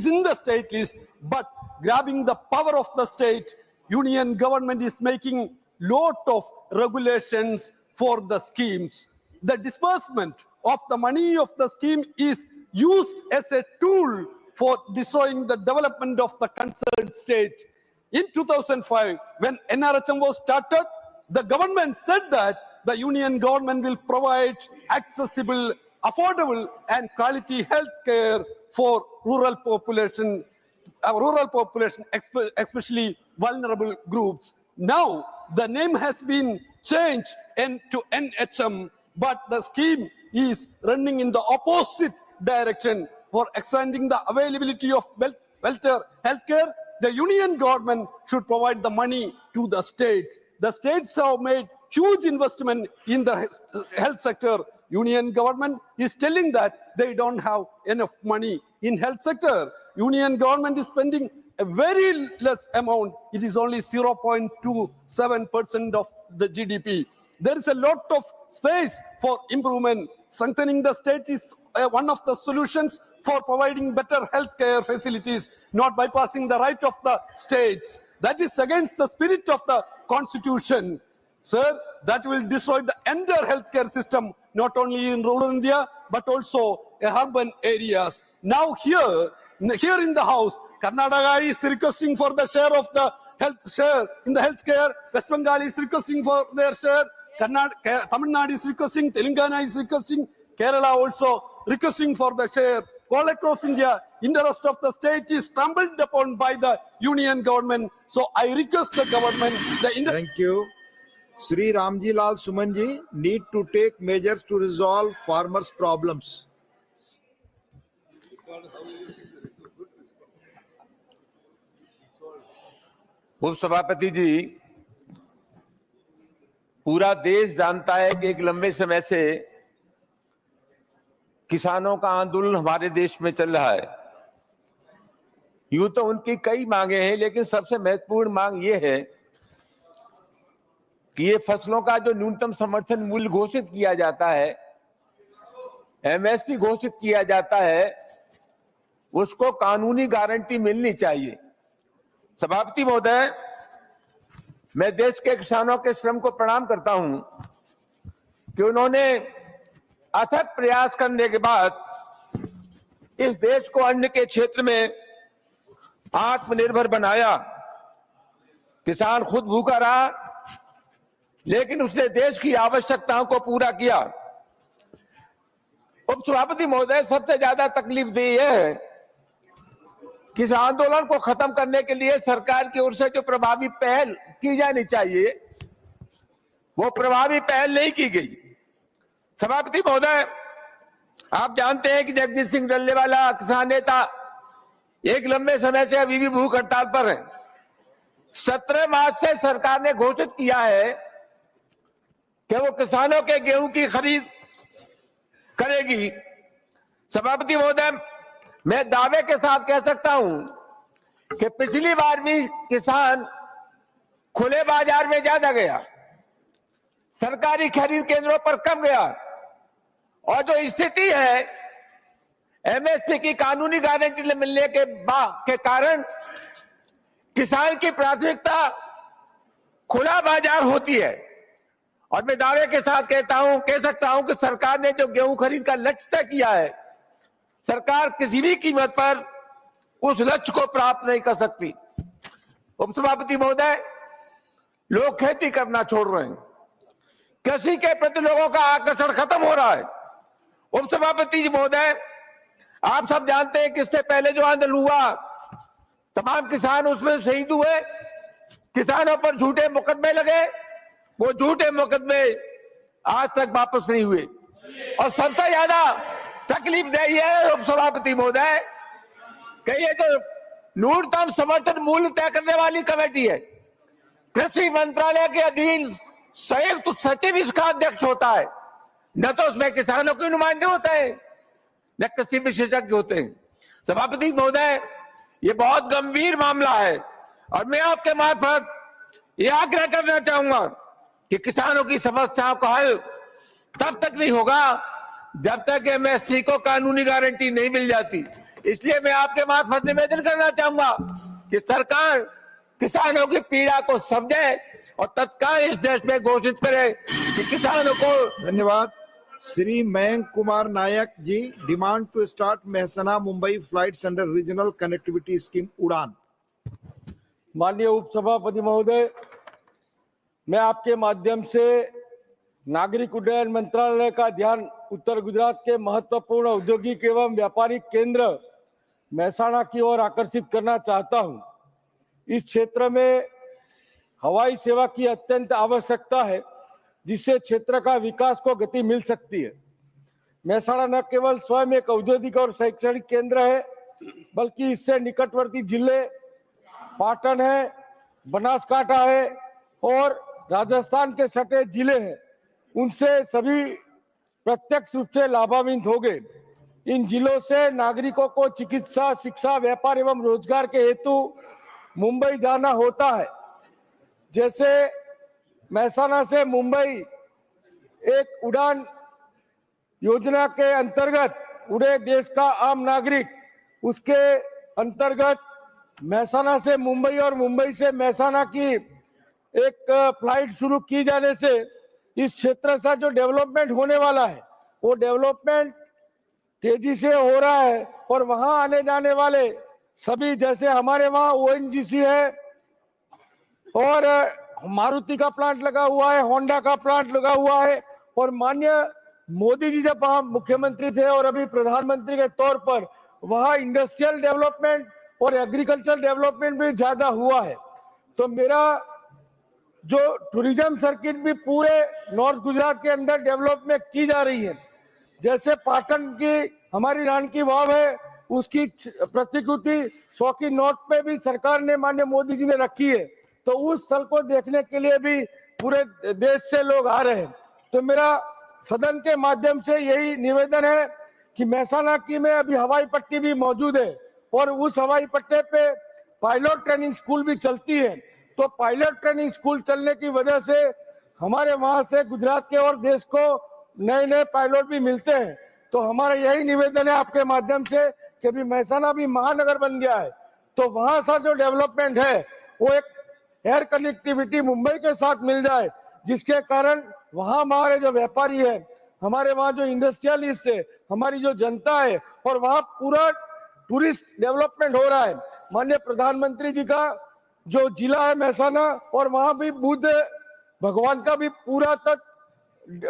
in the state list, but grabbing the power of the state, union government is making lot of regulations for the schemes. The disbursement of the money of the scheme is used as a tool for destroying the development of the concerned state. In 2005, when NRHM was started, the government said that the union government will provide accessible, affordable and quality health care for rural population, especially vulnerable groups. Now, the name has been changed to NHM, but the scheme is running in the opposite direction. For expanding the availability of welfare healthcare, the union government should provide the money to the state. The states have made huge investment in the health sector. Union government is telling that they don't have enough money in health sector. Union government is spending a very less amount. It is only 0.27% of the GDP. There is a lot of space for improvement. Strengthening the state is one of the solutions for providing better healthcare facilities, not bypassing the right of the states. That is against the spirit of the constitution. Sir, that will destroy the entire healthcare system, not only in rural India, but also in urban areas. Now here in the house, Karnataka is requesting for the share of the health share in the healthcare. West Bengal is requesting for their share. Tamil Nadu is requesting. Telangana is requesting. Kerala also requesting for the share. All across India, interest of the state is trampled upon by the union government. So I request the government. Thank you. Sri Ramji Lal Sumanji need to take measures to resolve farmers' problems. उपसभापति जी, पूरा देश जानता है कि एक लंबे समय से किसानों का आंदोलन हमारे देश में चल रहा है। यूं तो उनकी कई मांगे हैं, लेकिन सबसे महत्वपूर्ण मांग ये है कि ये फसलों का जो न्यूनतम समर्थन मूल्य घोषित किया जाता है, एमएसपी घोषित किया जाता है, उसको कानूनी गारंटी मिलनी चाहिए। सभापति महोदय, मैं देश के किसानों के श्रम को प्रणाम करता हूं कि उन्होंने अथक प्रयास करने के बाद इस देश को अन्न के क्षेत्र में आत्मनिर्भर बनाया। किसान खुद भूखा रहा, लेकिन उसने देश की आवश्यकताओं को पूरा किया। उपसभापति महोदय, सबसे ज्यादा तकलीफ देह यह है कि इस आंदोलन को खत्म करने के लिए सरकार की ओर से जो प्रभावी पहल की जानी चाहिए, वो प्रभावी पहल नहीं की गई। सभापति महोदय, आप जानते हैं कि जगदीश सिंह डल्लेवाला किसान नेता एक लंबे समय से अभी भी भूख हड़ताल पर है। 17 मार्च से सरकार ने घोषित किया है कि वो किसानों के गेहूं की खरीद करेगी। सभापति महोदय, मैं दावे के साथ कह सकता हूं कि पिछली बार भी किसान खुले बाजार में ज्यादा गया, सरकारी खरीद केंद्रों पर कम गया, और जो स्थिति है एमएसपी की कानूनी गारंटी मिलने के कारण किसान की प्राथमिकता खुला बाजार होती है। और मैं दावे के साथ कह सकता हूं कि सरकार ने जो गेहूं खरीद का लक्ष्य तय किया है, सरकार किसी भी कीमत पर उस लक्ष्य को प्राप्त नहीं कर सकती। उपसभापति महोदय, लोग खेती करना छोड़ रहे हैं, कृषि के प्रति लोगों का आकर्षण खत्म हो रहा है। उपसभापति जी महोदय, आप सब जानते हैं कि इससे पहले जो आंदोलन हुआ, तमाम किसान उसमें शहीद हुए, किसानों पर झूठे मुकदमे लगे, वो झूठे मुकदमे आज तक वापस नहीं हुए। और सबसे ज्यादा तकलीफ दे है उपसभापति महोदय कि ये जो न्यूनतम समर्थन मूल्य तय करने वाली कमेटी है, कृषि मंत्रालय के अधीन संयुक्त सचिव इसका अध्यक्ष होता है। न तो उसमें किसानों के नुमाइंदे होते हैं, न कृषि विशेषज्ञ होते हैं। सभापति महोदय, ये बहुत गंभीर मामला है और मैं आपके मार्फत ये आग्रह करना चाहूंगा कि किसानों की समस्याओं का हल तब तक नहीं होगा जब तक एमएसपी को कानूनी गारंटी नहीं मिल जाती। इसलिए मैं आपके मार्फत निवेदन करना चाहूंगा कि सरकार किसानों की पीड़ा को समझे और तत्काल इस देश में घोषित करे कि किसानों को। धन्यवाद। Shri Mayank Kumar Nayak ji demand to start Mehsana Mumbai flights under regional connectivity scheme Udan. माननीय उपसभापति महोदय, मैं आपके माध्यम से नागरिक उड्डयन मंत्रालय का ध्यान उत्तर गुजरात के महत्वपूर्ण औद्योगिक एवं व्यापारिक केंद्र मेहसाणा की ओर आकर्षित करना चाहता हूं। इस क्षेत्र में हवाई सेवा की अत्यंत आवश्यकता है, जिससे क्षेत्र का विकास को गति मिल सकती है। मेहसाणा न केवल स्वयं एक औद्योगिक और शैक्षणिक केंद्र है, बल्कि इससे निकटवर्ती जिले पाटन है, बनासकांठा है और राजस्थान के सटे जिले हैं उनसे सभी प्रत्यक्ष रूप से लाभान्वित होंगे। इन जिलों से नागरिकों को चिकित्सा, शिक्षा, व्यापार एवं रोजगार के हेतु मुंबई जाना होता है। जैसे महसाना से मुंबई एक उड़ान योजना के अंतर्गत उड़े देश का आम नागरिक, उसके अंतर्गत महसाना से मुंबई और मुंबई से महसाना की एक फ्लाइट शुरू की जाने से इस क्षेत्र से जो डेवलपमेंट होने वाला है वो डेवलपमेंट तेजी से हो रहा है। और वहां आने जाने वाले सभी, जैसे हमारे वहां ओएनजीसी है और मारुति का प्लांट लगा हुआ है, होंडा का प्लांट लगा हुआ है, और माननीय मोदी जी जब वहां मुख्यमंत्री थे और अभी प्रधानमंत्री के तौर पर वहां इंडस्ट्रियल डेवलपमेंट और एग्रीकल्चर डेवलपमेंट भी ज्यादा हुआ है। तो मेरा जो टूरिज्म सर्किट भी पूरे नॉर्थ गुजरात के अंदर डेवलपमेंट की जा रही है। जैसे पाटन की हमारी रानी की वाव है, उसकी प्रतिकृति 100 की नोट पे भी सरकार ने माननीय मोदी जी ने रखी है। तो उस स्थल को देखने के लिए भी पूरे देश से लोग आ रहे हैं। तो मेरा सदन के माध्यम से यही निवेदन है कि महसाना की में अभी हवाई पट्टी भी मौजूद है और उस हवाई पट्टे पे पायलट ट्रेनिंग स्कूल भी चलती है। तो पायलट ट्रेनिंग स्कूल चलने की वजह से हमारे वहां से गुजरात के और देश को नए नए पायलट भी मिलते हैं। तो हमारा यही निवेदन है आपके माध्यम से कि अभी महसाना भी महानगर बन गया है, तो वहां सा जो डेवलपमेंट है वो एक एयर कनेक्टिविटी मुंबई के साथ मिल जाए, जिसके कारण वहां हमारे जो व्यापारी है, हमारे वहां जो इंडस्ट्रियलिस्ट है, हमारी जो जनता है, और वहां पूरा टूरिस्ट डेवलपमेंट हो रहा है। माननीय प्रधानमंत्री जी का जो जिला है महसाना, और वहां भी बुद्ध भगवान का भी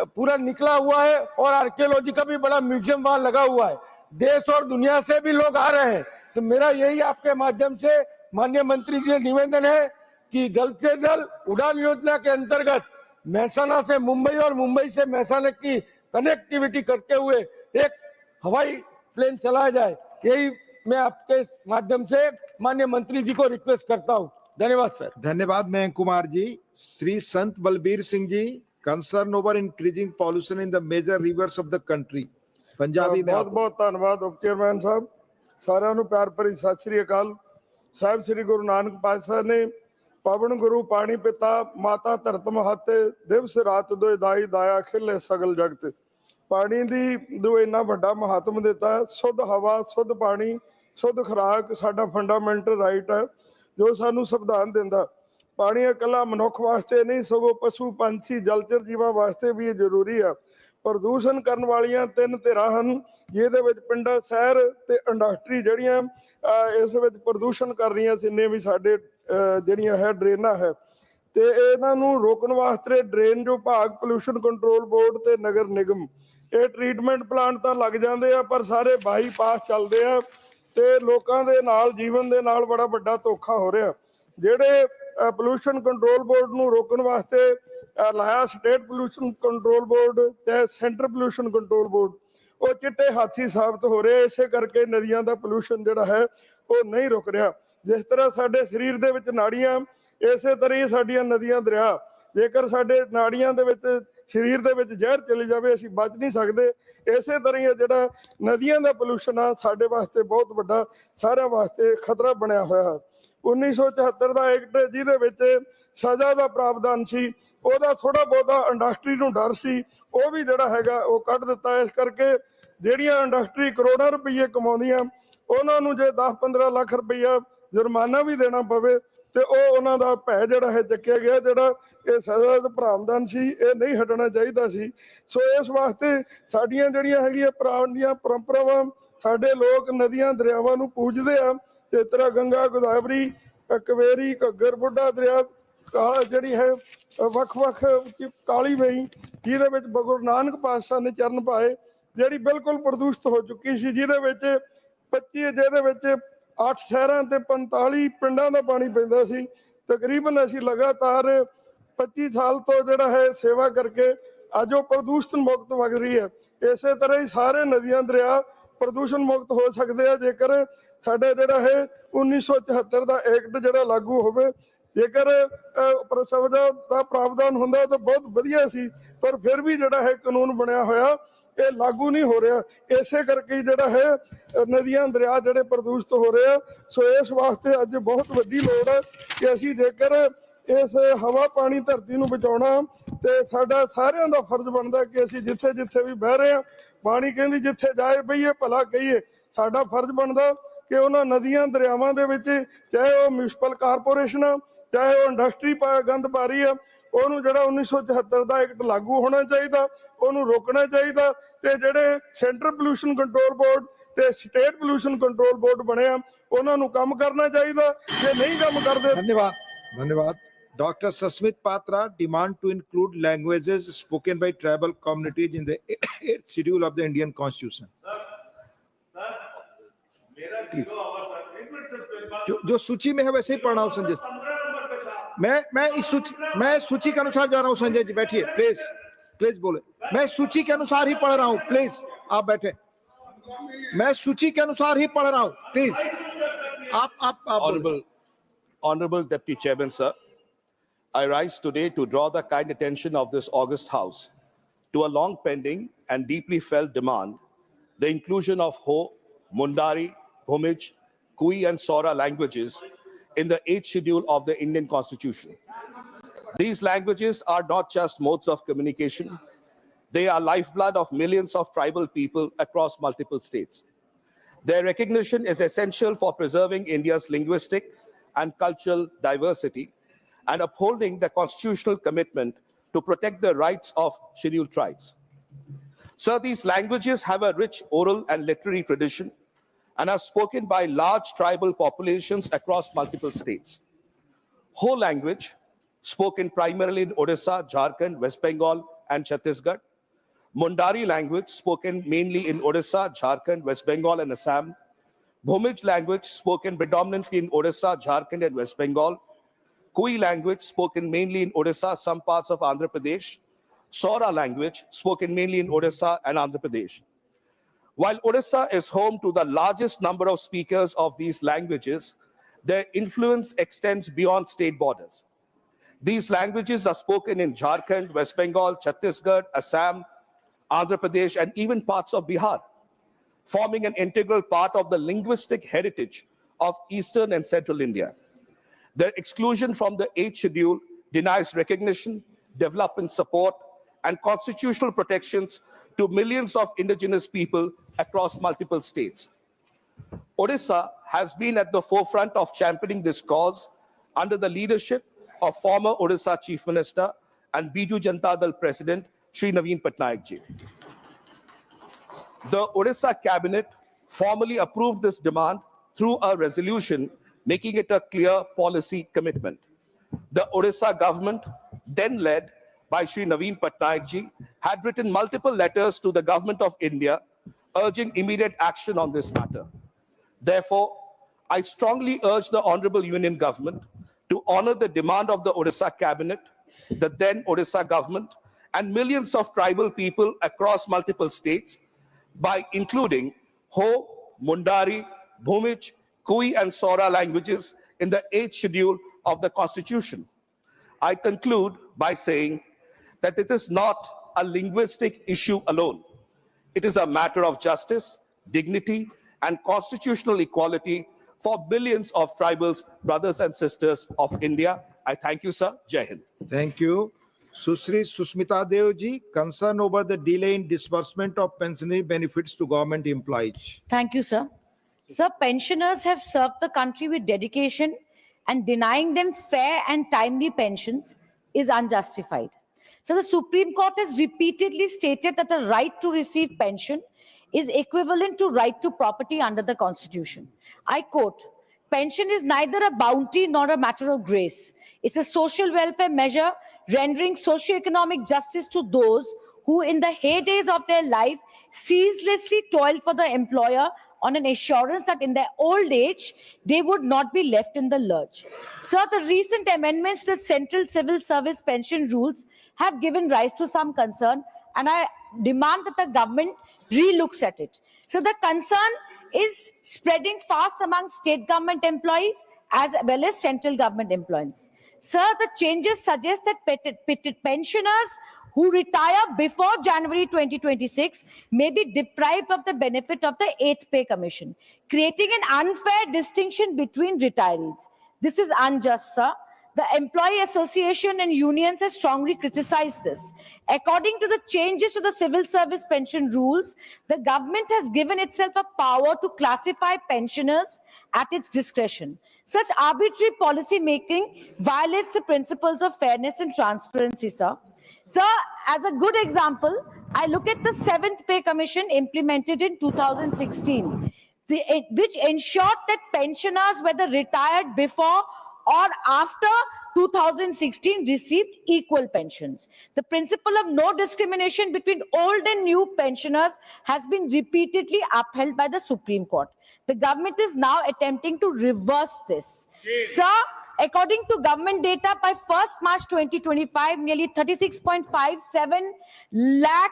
पूरा निकला हुआ है और आर्कियोलॉजी का भी बड़ा म्यूजियम वहां लगा हुआ है। देश और दुनिया से भी लोग आ रहे हैं। तो मेरा यही आपके माध्यम से माननीय मंत्री जी से निवेदन है कि जल्द से जल्द उड़ान योजना के अंतर्गत महसाना से मुंबई और मुंबई से महसाना की कनेक्टिविटी करते हुए एक हवाई प्लेन चलाया जाए। यही मैं आपके माध्यम से माननीय मंत्री जी को रिक्वेस्ट करता हूं। धन्यवाद सर। धन्यवाद Mayank Kumar ji. Shri Sant Balbir Singh ji, concern over increasing pollution in the major rivers of the country. Punjabi में बहुत बहुत धन्यवाद उप चेयरमैन साहब। साਰਿਆਂ ਨੂੰ ਪਿਆਰ ਭਰੀ ਸਤਿ ਸ੍ਰੀ ਅਕਾਲ। ਸਾਹਿਬ ਸ੍ਰੀ ਗੁਰੂ ਨਾਨਕ ਪਾਤਸ਼ਾਹ ਨੇ ਪਵਨ ਗੁਰੂ ਪਾਣੀ ਪਿਤਾ ਮਾਤਾ ਧਰਤ ਮਹੱਤੇ ਦਿਵਸ ਰਾਤ ਦੋਇ ਦਾਈ ਦਾਇਆ ਖਿਲੇ ਸਗਲ ਜਗਤ। ਪਾਣੀ ਦੀ ਜੋ ਇੰਨਾ ਵੱਡਾ ਮਹੱਤਵ ਦਿੱਤਾ ਹੈ, ਸ਼ੁੱਧ ਹਵਾ, ਸ਼ੁੱਧ ਪਾਣੀ, ਸ਼ੁੱਧ ਖੁਰਾਕ ਸਾਡਾ ਫੰਡਾਮੈਂਟਲ ਰਾਈਟ ਹੈ ਜੋ ਸਾਨੂੰ ਸੰਵਿਧਾਨ ਦਿੰਦਾ। ਪਾਣੀ ਇਕੱਲਾ ਮਨੁੱਖ ਵਾਸਤੇ ਨਹੀਂ ਸਗੋਂ ਪਸ਼ੂ ਪੰਛੀ ਜਲਚਰ ਜੀਵਾਂ ਵਾਸਤੇ ਵੀ ਇਹ ਜ਼ਰੂਰੀ ਆ। ਪ੍ਰਦੂਸ਼ਣ ਕਰਨ ਵਾਲੀਆਂ 3 ਧਿਰਾਂ ਹਨ, ਜਿਹਦੇ ਵਿੱਚ ਪਿੰਡਾਂ, ਸ਼ਹਿਰ ਤੇ ਇੰਡਸਟਰੀ ਜਿਹੜੀਆਂ ਇਸ ਵਿੱਚ ਪ੍ਰਦੂਸ਼ਣ ਕਰ ਰਹੀਆਂ, ਜਿੰਨੇ ਵੀ ਸਾਡੇ ਜਿਹੜੀਆਂ ਹੈ ਡਰੇਨਾਂ ਹੈ, ਤੇ ਇਹਨਾਂ ਨੂੰ ਰੋਕਣ ਵਾਸਤੇ ਡਰੇਨ ਵਿਭਾਗ, ਪੋਲਿਊਸ਼ਨ ਕੰਟਰੋਲ ਬੋਰਡ ਤੇ ਨਗਰ ਨਿਗਮ ਇਹ ਟ੍ਰੀਟਮੈਂਟ ਪਲਾਂਟ ਤਾਂ ਲੱਗ ਜਾਂਦੇ ਆ, ਪਰ ਸਾਰੇ ਬਾਈਪਾਸ ਚੱਲਦੇ ਆ ਤੇ ਲੋਕਾਂ ਦੇ ਨਾਲ, ਜੀਵਨ ਦੇ ਨਾਲ ਬੜਾ ਵੱਡਾ ਧੋਖਾ ਹੋ ਰਿਹਾ। ਜਿਹੜੇ ਪੋਲਿਊਸ਼ਨ ਕੰਟਰੋਲ ਬੋਰਡ ਨੂੰ ਰੋਕਣ ਵਾਸਤੇ ਲਾਇਆ ਸਟੇਟ ਪੋਲਿਊਸ਼ਨ ਕੰਟਰੋਲ ਬੋਰਡ ਤੇ ਸੈਂਟਰ ਪੋਲਿਊਸ਼ਨ ਕੰਟਰੋਲ ਬੋਰਡ, ਉਹ ਚਿੱਟੇ ਹਾਥੀ ਸਾਬਤ ਹੋ ਰਹੇ। ਇਸੇ ਕਰਕੇ ਨਦੀਆਂ ਦਾ ਪੋਲਿਊਸ਼ਨ ਜਿਹੜਾ ਹੈ ਉਹ ਨਹੀਂ ਰੁਕ ਰਿਹਾ। ਜਿਸ ਤਰ੍ਹਾਂ ਸਾਡੇ ਸਰੀਰ ਦੇ ਵਿੱਚ ਨਾੜੀਆਂ, ਇਸੇ ਤਰ੍ਹਾਂ ਹੀ ਸਾਡੀਆਂ ਨਦੀਆਂ, ਦਰਿਆ, ਜੇਕਰ ਸਾਡੇ ਨਾੜੀਆਂ ਦੇ ਵਿੱਚ, ਸਰੀਰ ਦੇ ਵਿੱਚ ਜ਼ਹਿਰ ਚਲੀ ਜਾਵੇ ਅਸੀਂ ਬਚ ਨਹੀਂ ਸਕਦੇ। ਇਸੇ ਤਰ੍ਹਾਂ ਹੀ ਜਿਹੜਾ ਨਦੀਆਂ ਦਾ ਪੋਲਿਊਸ਼ਨ ਆ ਸਾਡੇ ਵਾਸਤੇ ਬਹੁਤ ਵੱਡਾ, ਸਾਰਿਆਂ ਵਾਸਤੇ ਖਤਰਾ ਬਣਿਆ ਹੋਇਆ ਹੈ। 1974 ਦਾ ਐਕਟ ਜਿਹਦੇ ਵਿੱਚ ਸਜ਼ਾ ਦਾ ਪ੍ਰਾਵਧਾਨ ਸੀ, ਉਹਦਾ ਥੋੜਾ ਬਹੁਤਾ ਇੰਡਸਟਰੀ ਨੂੰ ਡਰ ਸੀ, ਉਹ ਵੀ ਜਿਹੜਾ ਹੈਗਾ ਉਹ ਕੱਢ ਦਿੱਤਾ। ਇਸ ਕਰਕੇ ਜਿਹੜੀਆਂ ਇੰਡਸਟਰੀ ਕਰੋੜਾਂ ਰੁਪਈਏ ਕਮਾਉਂਦੀਆਂ, ਉਹਨਾਂ ਨੂੰ ਜੇ 10-15 ਲੱਖ ਰੁਪਈਆ ਜੁਰਮਾਨਾ ਵੀ ਦੇਣਾ ਪਵੇ ਤੇ ਉਹ ਉਹਨਾਂ ਦਾ ਭੈ ਜਿਹੜਾ ਹੈ ਚੱਕਿਆ ਗਿਆ। ਜਿਹੜਾ ਇਹ ਸਜ਼ਾ ਦਾ ਪ੍ਰਾਵਧਾਨ ਸੀ ਇਹ ਨਹੀਂ ਹਟਣਾ ਚਾਹੀਦਾ ਸੀ। ਸੋ ਇਸ ਵਾਸਤੇ ਸਾਡੀਆਂ ਜਿਹੜੀਆਂ ਹੈਗੀਆਂ ਪੁਰਾਣੀਆਂ ਪਰੰਪਰਾਵਾਂ, ਸਾਡੇ ਲੋਕ ਨਦੀਆਂ ਦਰਿਆਵਾਂ ਨੂੰ ਪੂਜਦੇ ਆ। ਤੇ ਤਰ੍ਹਾਂ ਗੰਗਾ, ਗੋਦਾਵਰੀ, ਕਾਵੇਰੀ, ਘੱਗਰ, ਬੁੱਢਾ ਦਰਿਆ, ਜਿਹੜੀ ਹੈ ਵੱਖ-ਵੱਖ ਕਾਲੀ ਵਈ, ਜਿਹਦੇ ਵਿੱਚ ਗੁਰੂ ਨਾਨਕ ਪਾਤਸ਼ਾਹ ਨੇ ਚਰਨ ਪਾਏ, ਜਿਹੜੀ ਬਿਲਕੁਲ ਪ੍ਰਦੂਸ਼ਿਤ ਹੋ ਚੁੱਕੀ ਸੀ, ਜਿਹਦੇ ਵਿੱਚ 8 ਸ਼ਹਿਰਾਂ ਤੇ 45 ਪਿੰਡਾਂ ਦਾ ਪਾਣੀ ਪੈਂਦਾ ਸੀ। ਤਕਰੀਬਨ ਅਸੀਂ ਲਗਾਤਾਰ 25 ਸਾਲ ਤੋਂ ਜਿਹੜਾ ਹੈ ਸੇਵਾ ਕਰਕੇ ਅੱਜ ਉਹ ਪ੍ਰਦੂਸ਼ਣ ਮੁਕਤ ਵਗ ਰਹੀ ਹੈ। ਇਸੇ ਤਰ੍ਹਾਂ ਹੀ ਸਾਰੇ ਨਦੀਆਂ, ਦਰਿਆ ਪ੍ਰਦੂਸ਼ਣ ਮੁਕਤ ਹੋ ਸਕਦੇ ਆ ਜੇਕਰ ਸਾਡੇ ਜਿਹੜਾ ਹੈ 1974 ਦਾ ਐਕਟ ਜਿਹੜਾ ਲਾਗੂ ਹੋਵੇ ਜੇਕਰ ਸਬਦਾ ਦਾ ਪ੍ਰਾਵਧਾਨ ਹੁੰਦਾ ਤਾਂ ਬਹੁਤ ਵਧੀਆ ਸੀ, ਪਰ ਫਿਰ ਵੀ ਜਿਹੜਾ ਹੈ ਕਾਨੂੰਨ ਬਣਿਆ ਹੋਇਆ ਇਹ ਲਾਗੂ ਨਹੀਂ ਹੋ ਰਿਹਾ। ਇਸੇ ਕਰਕੇ ਜਿਹੜਾ ਹੈ ਨਦੀਆਂ ਦਰਿਆ ਜਿਹੜੇ ਪ੍ਰਦੂਸ਼ਿਤ ਹੋ ਰਹੇ ਆ। ਸੋ ਇਸ ਵਾਸਤੇ ਅੱਜ ਬਹੁਤ ਵੱਡੀ ਲੋੜ ਹੈ ਕਿ ਅਸੀਂ ਜੇਕਰ ਇਸ ਹਵਾ ਪਾਣੀ ਧਰਤੀ ਨੂੰ ਬਚਾਉਣਾ ਤੇ ਸਾਡਾ ਸਾਰਿਆਂ ਦਾ ਫਰਜ਼ ਬਣਦਾ ਕਿ ਅਸੀਂ ਜਿੱਥੇ ਜਿੱਥੇ ਵੀ ਬਹਿ ਰਹੇ ਹਾਂ, ਪਾਣੀ ਕਹਿੰਦੀ ਜਿੱਥੇ ਜਾਏ ਬਈਏ ਭਲਾ ਕਹੀਏ, ਸਾਡਾ ਫਰਜ਼ ਬਣਦਾ ਕਿ ਉਹਨਾਂ ਨਦੀਆਂ ਦਰਿਆਵਾਂ ਦੇ ਵਿੱਚ ਚਾਹੇ ਉਹ ਮਿਊਨਿਸਪਲ ਕਾਰਪੋਰੇਸ਼ਨ ਆ, ਚਾਹੇ ਉਹ ਇੰਡਸਟਰੀ ਗੰਦ ਪਾ ਰਹੀ ਆ, ਉਹਨੂੰ ਜਿਹੜਾ 1974 ਦਾ ਐਕਟ ਲਾਗੂ ਹੋਣਾ ਚਾਹੀਦਾ, ਉਹਨੂੰ ਰੋਕਣਾ ਚਾਹੀਦਾ ਤੇ ਜਿਹੜੇ ਸੈਂਟਰਲ ਪੋਲਿਊਸ਼ਨ ਕੰਟਰੋਲ ਬੋਰਡ ਤੇ ਸਟੇਟ ਪੋਲਿਊਸ਼ਨ ਕੰਟਰੋਲ ਬੋਰਡ ਬਣਿਆ ਉਹਨਾਂ ਨੂੰ ਕੰਮ ਕਰਨਾ ਚਾਹੀਦਾ। ਜੇ ਨਹੀਂ ਕੰਮ ਕਰਦੇ। धन्यवाद। Dr. Sasmit Patra demand to include languages spoken by tribal communities in the 8th schedule of the Indian Constitution. जो सूची में है वैसे ही पढ़ रहा हूँ संजय। मैं सूची के अनुसार जा रहा हूँ संजय जी, बैठिए प्लीज बोले। मैं सूची के अनुसार ही पढ़ रहा हूँ, प्लीज आप बैठे। मैं सूची के अनुसार ही पढ़ रहा हूँ, प्लीज आप Honorable Deputy Chairman, sir, I rise today to draw the kind attention of this august House to a long pending and deeply felt demand, the inclusion of Ho, Mundari, Bhumij, Kui and Sora languages in the 8th schedule of the Indian Constitution. These languages are not just modes of communication, they are lifeblood of millions of tribal people across multiple states. Their recognition is essential for preserving India's linguistic and cultural diversity and upholding the constitutional commitment to protect the rights of scheduled tribes. Sir, these languages have a rich oral and literary tradition and are spoken by large tribal populations across multiple states. Ho language, spoken primarily in Odisha, Jharkhand, West Bengal, and Chhattisgarh. Mundari language, spoken mainly in Odisha, Jharkhand, West Bengal, and Assam. Bhumij language, spoken predominantly in Odisha, Jharkhand, and West Bengal. Kui language, spoken mainly in Odisha, some parts of Andhra Pradesh. Sora language, spoken mainly in Odisha and Andhra Pradesh. While Odisha is home to the largest number of speakers of these languages, their influence extends beyond state borders. These languages are spoken in Jharkhand, West Bengal, Chhattisgarh, Assam, Andhra Pradesh, and even parts of Bihar, forming an integral part of the linguistic heritage of Eastern and Central India. Their exclusion from the 8th schedule denies recognition, development support, and constitutional protections to millions of indigenous people across multiple states. Odisha has been at the forefront of championing this cause under the leadership of former Odisha Chief Minister and Biju Janata Dal President Shri Naveen Patnaik ji. The Odisha cabinet formally approved this demand through a resolution, making it a clear policy commitment. The Odisha government, then led by Shri Naveen Patnaik ji, had written multiple letters to the government of India urging immediate action on this matter. Therefore, I strongly urge the Honorable Union Government to honor the demand of the Odisha cabinet, the then Odisha government, and millions of tribal people across multiple states by including Ho, Mundari, Bhumij, Kui, and Sora languages in the 8th schedule of the Constitution. I conclude by saying that it is not a linguistic issue alone. It is a matter of justice, dignity, and constitutional equality for billions of tribals, brothers and sisters of India. I thank you, sir. Jai Hind. Thank you. Susri Susmita Devji, concern over the delay in disbursement of pensionary benefits to government employees. Thank you, sir. Sir, pensioners have served the country with dedication, and denying them fair and timely pensions is unjustified. So the Supreme Court has repeatedly stated that the right to receive pension is equivalent to right to property under the Constitution. I quote, "Pension is neither a bounty nor a matter of grace. It's a social welfare measure rendering socio-economic justice to those who in the heydays of their life ceaselessly toiled for the employer on an assurance that in their old age, they would not be left in the lurch." Sir, the recent amendments to the Central Civil Service pension rules have given rise to some concern, and I demand that the government re-looks at it. So the concern is spreading fast among state government employees as well as central government employees. Sir, the changes suggest that pensioners who retire before January 2026 may be deprived of the benefit of the 8th Pay Commission, creating an unfair distinction between retirees. This is unjust, sir. The Employee Association and unions have strongly criticized this. According to the changes to the civil service pension rules, the government has given itself a power to classify pensioners at its discretion. Such arbitrary policy making violates the principles of fairness and transparency, sir. Sir, as a good example, I look at the 7th Pay Commission implemented in 2016, which ensured that pensioners, whether retired before or after 2016, received equal pensions. The principle of no discrimination between old and new pensioners has been repeatedly upheld by the Supreme Court. The government is now attempting to reverse this. Sir, according to government data, by 1st March 2025, nearly 36.57 lakh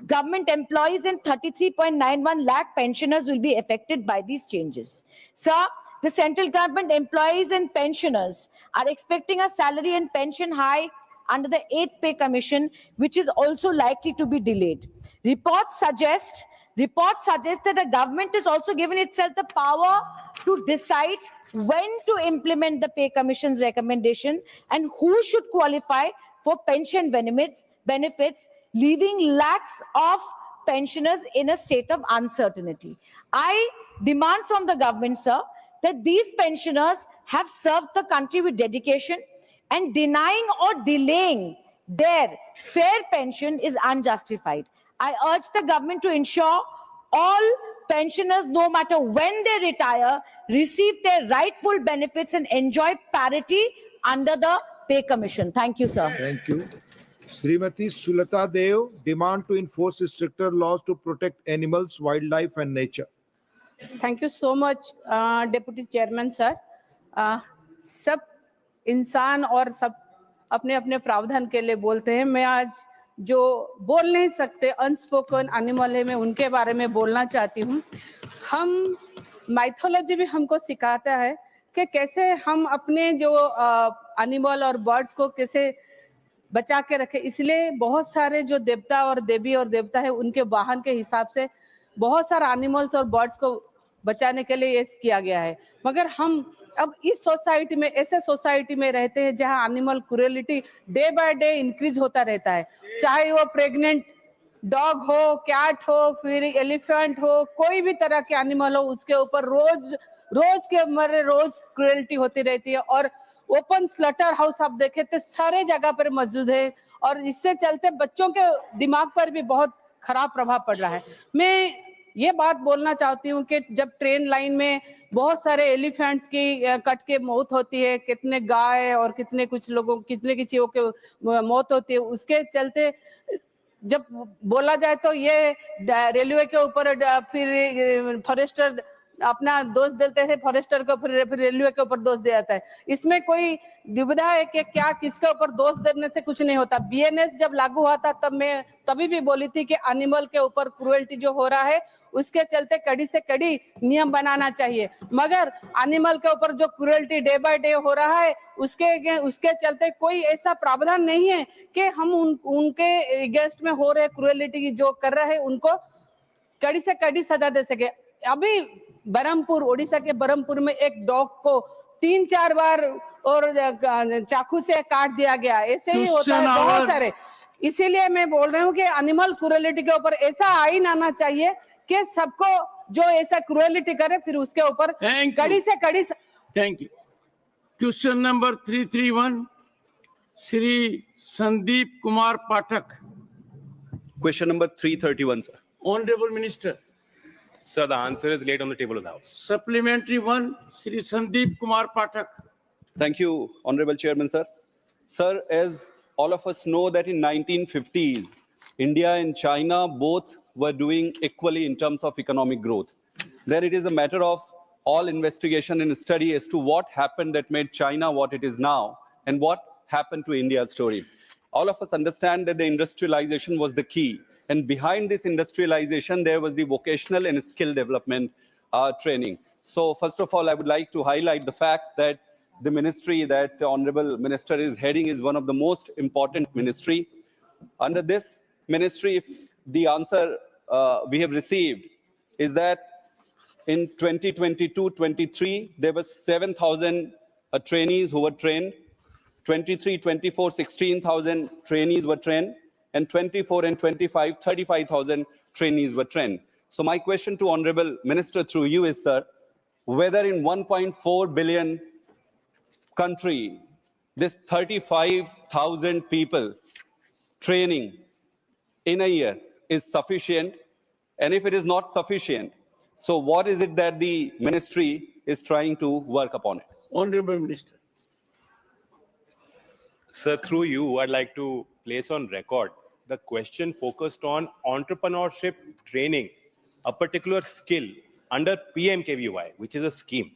government employees and 33.91 lakh pensioners will be affected by these changes. Sir, the central government employees and pensioners are expecting a salary and pension hike under the 8th Pay Commission, which is also likely to be delayed. Reports suggest that the government has also given itself the power to decide when to implement the Pay Commission's recommendation and who should qualify for pension benefits, leaving lakhs of pensioners in a state of uncertainty. I demand from the government, sir, that these pensioners have served the country with dedication, and denying or delaying their fair pension is unjustified. I urge the government to ensure all pensioners, no matter when they retire, receive their rightful benefits and enjoy parity under the Pay Commission. Thank you, sir. Thank you. Srimati Sulata Deo, demand to enforce stricter laws to protect animals, wildlife and nature. Thank you so much deputy chairman sir. सब इंसान और सब अपने अपने प्रावधान के लिए बोलते हैं. मैं आज जो बोल नहीं सकते अनस्पोकन एनिमल है, मैं उनके बारे में बोलना चाहती हूँ. हम माइथोलॉजी भी हमको सिखाता है कि कैसे हम अपने जो एनिमल और बर्ड्स को कैसे बचा के रखें. इसलिए बहुत सारे जो देवता और देवी और देवता है उनके वाहन के हिसाब से बहुत सारे एनिमल्स और बर्ड्स को बचाने के लिए ये किया गया है. मगर हम अब इस सोसाइटी में, ऐसे सोसाइटी में रहते हैं जहां animal क्रूरलिटी day by day increase होता रहता है. चाहे वो प्रेग्नेंट डॉग हो, कैट हो, फिर एलिफेंट हो, कोई भी तरह के एनिमल हो, उसके ऊपर रोज के मरे रोज क्रूरलिटी होती रहती है. और ओपन स्लॉटर हाउस आप देखें तो सारे जगह पर मौजूद है और इससे चलते बच्चों के दिमाग पर भी बहुत खराब प्रभाव पड़ रहा है. मैं ये बात बोलना चाहती हूँ कि जब ट्रेन लाइन में बहुत सारे एलिफेंट्स की कट के मौत होती है, कितने गाय और कितने की चीजों के मौत होती है, उसके चलते जब बोला जाए तो ये रेलवे के ऊपर फिर फॉरेस्टर अपना दोष देते हैं, फॉरेस्टर को फिर रेलवे के ऊपर दोष दिया जाता है. इसमें कोई दुविधा है कि क्या किसके ऊपर दोष देने से कुछ नहीं होता. बीएनएस जब लागू हुआ था तब मैं तभी भी बोली थी कि एनिमल के ऊपर क्रूरल्टी जो हो रहा है उसके चलते कड़ी से कड़ी नियम बनाना चाहिए. मगर एनिमल के ऊपर जो क्रूरल्टी डे बाय डे हो रहा है उसके चलते कोई ऐसा प्रावधान नहीं है कि हम उनके अगेंस्ट में हो रहे क्रूरलिटी जो कर रहे हैं उनको कड़ी से कड़ी सजा दे सके. अभी बरहमपुर, ओडिशा के बरहमपुर में एक डॉग को 3-4 बार और चाकू से काट दिया गया. ऐसे ही होता है बहुत सारे. इसीलिए मैं बोल रही हूँ कि एनिमल क्रूरलिटी के ऊपर ऐसा आइन आना चाहिए कि सबको जो ऐसा क्रूरलिटी करे फिर उसके ऊपर कड़ी से कड़ी. Thank you. Question number 331, Shri Sandeep Kumar Pathak. Question number 331, sir. Honorable Minister. Sir, the answer is laid on the table of the House. Supplementary 1, Shri Sandeep Kumar Pathak. Thank you, Honorable Chairman, sir. Sir, as all of us know that in 1950s, India and China both were doing equally in terms of economic growth. There it is a matter of all investigation and study as to what happened that made China what it is now and what happened to India's story. All of us understand that the industrialization was the key. And behind this industrialization, there was the vocational and skill development training. So first of all, I would like to highlight the fact that the ministry that the Honorable Minister is heading is one of the most important ministry. Under this ministry, if the answer we have received is that in 2022-23, there were 7,000 trainees who were trained. 23-24, 16,000 trainees were trained. And 24 and 25, 35,000 trainees were trained. So my question to Honorable Minister through you is, sir, whether in 1.4 billion country, this 35,000 people training in a year is sufficient, and if it is not sufficient, so what is it that the ministry is trying to work upon it? Honorable Minister. Sir, through you, I'd like to place on record the question focused on entrepreneurship training, a particular skill under PMKVY, which is a scheme.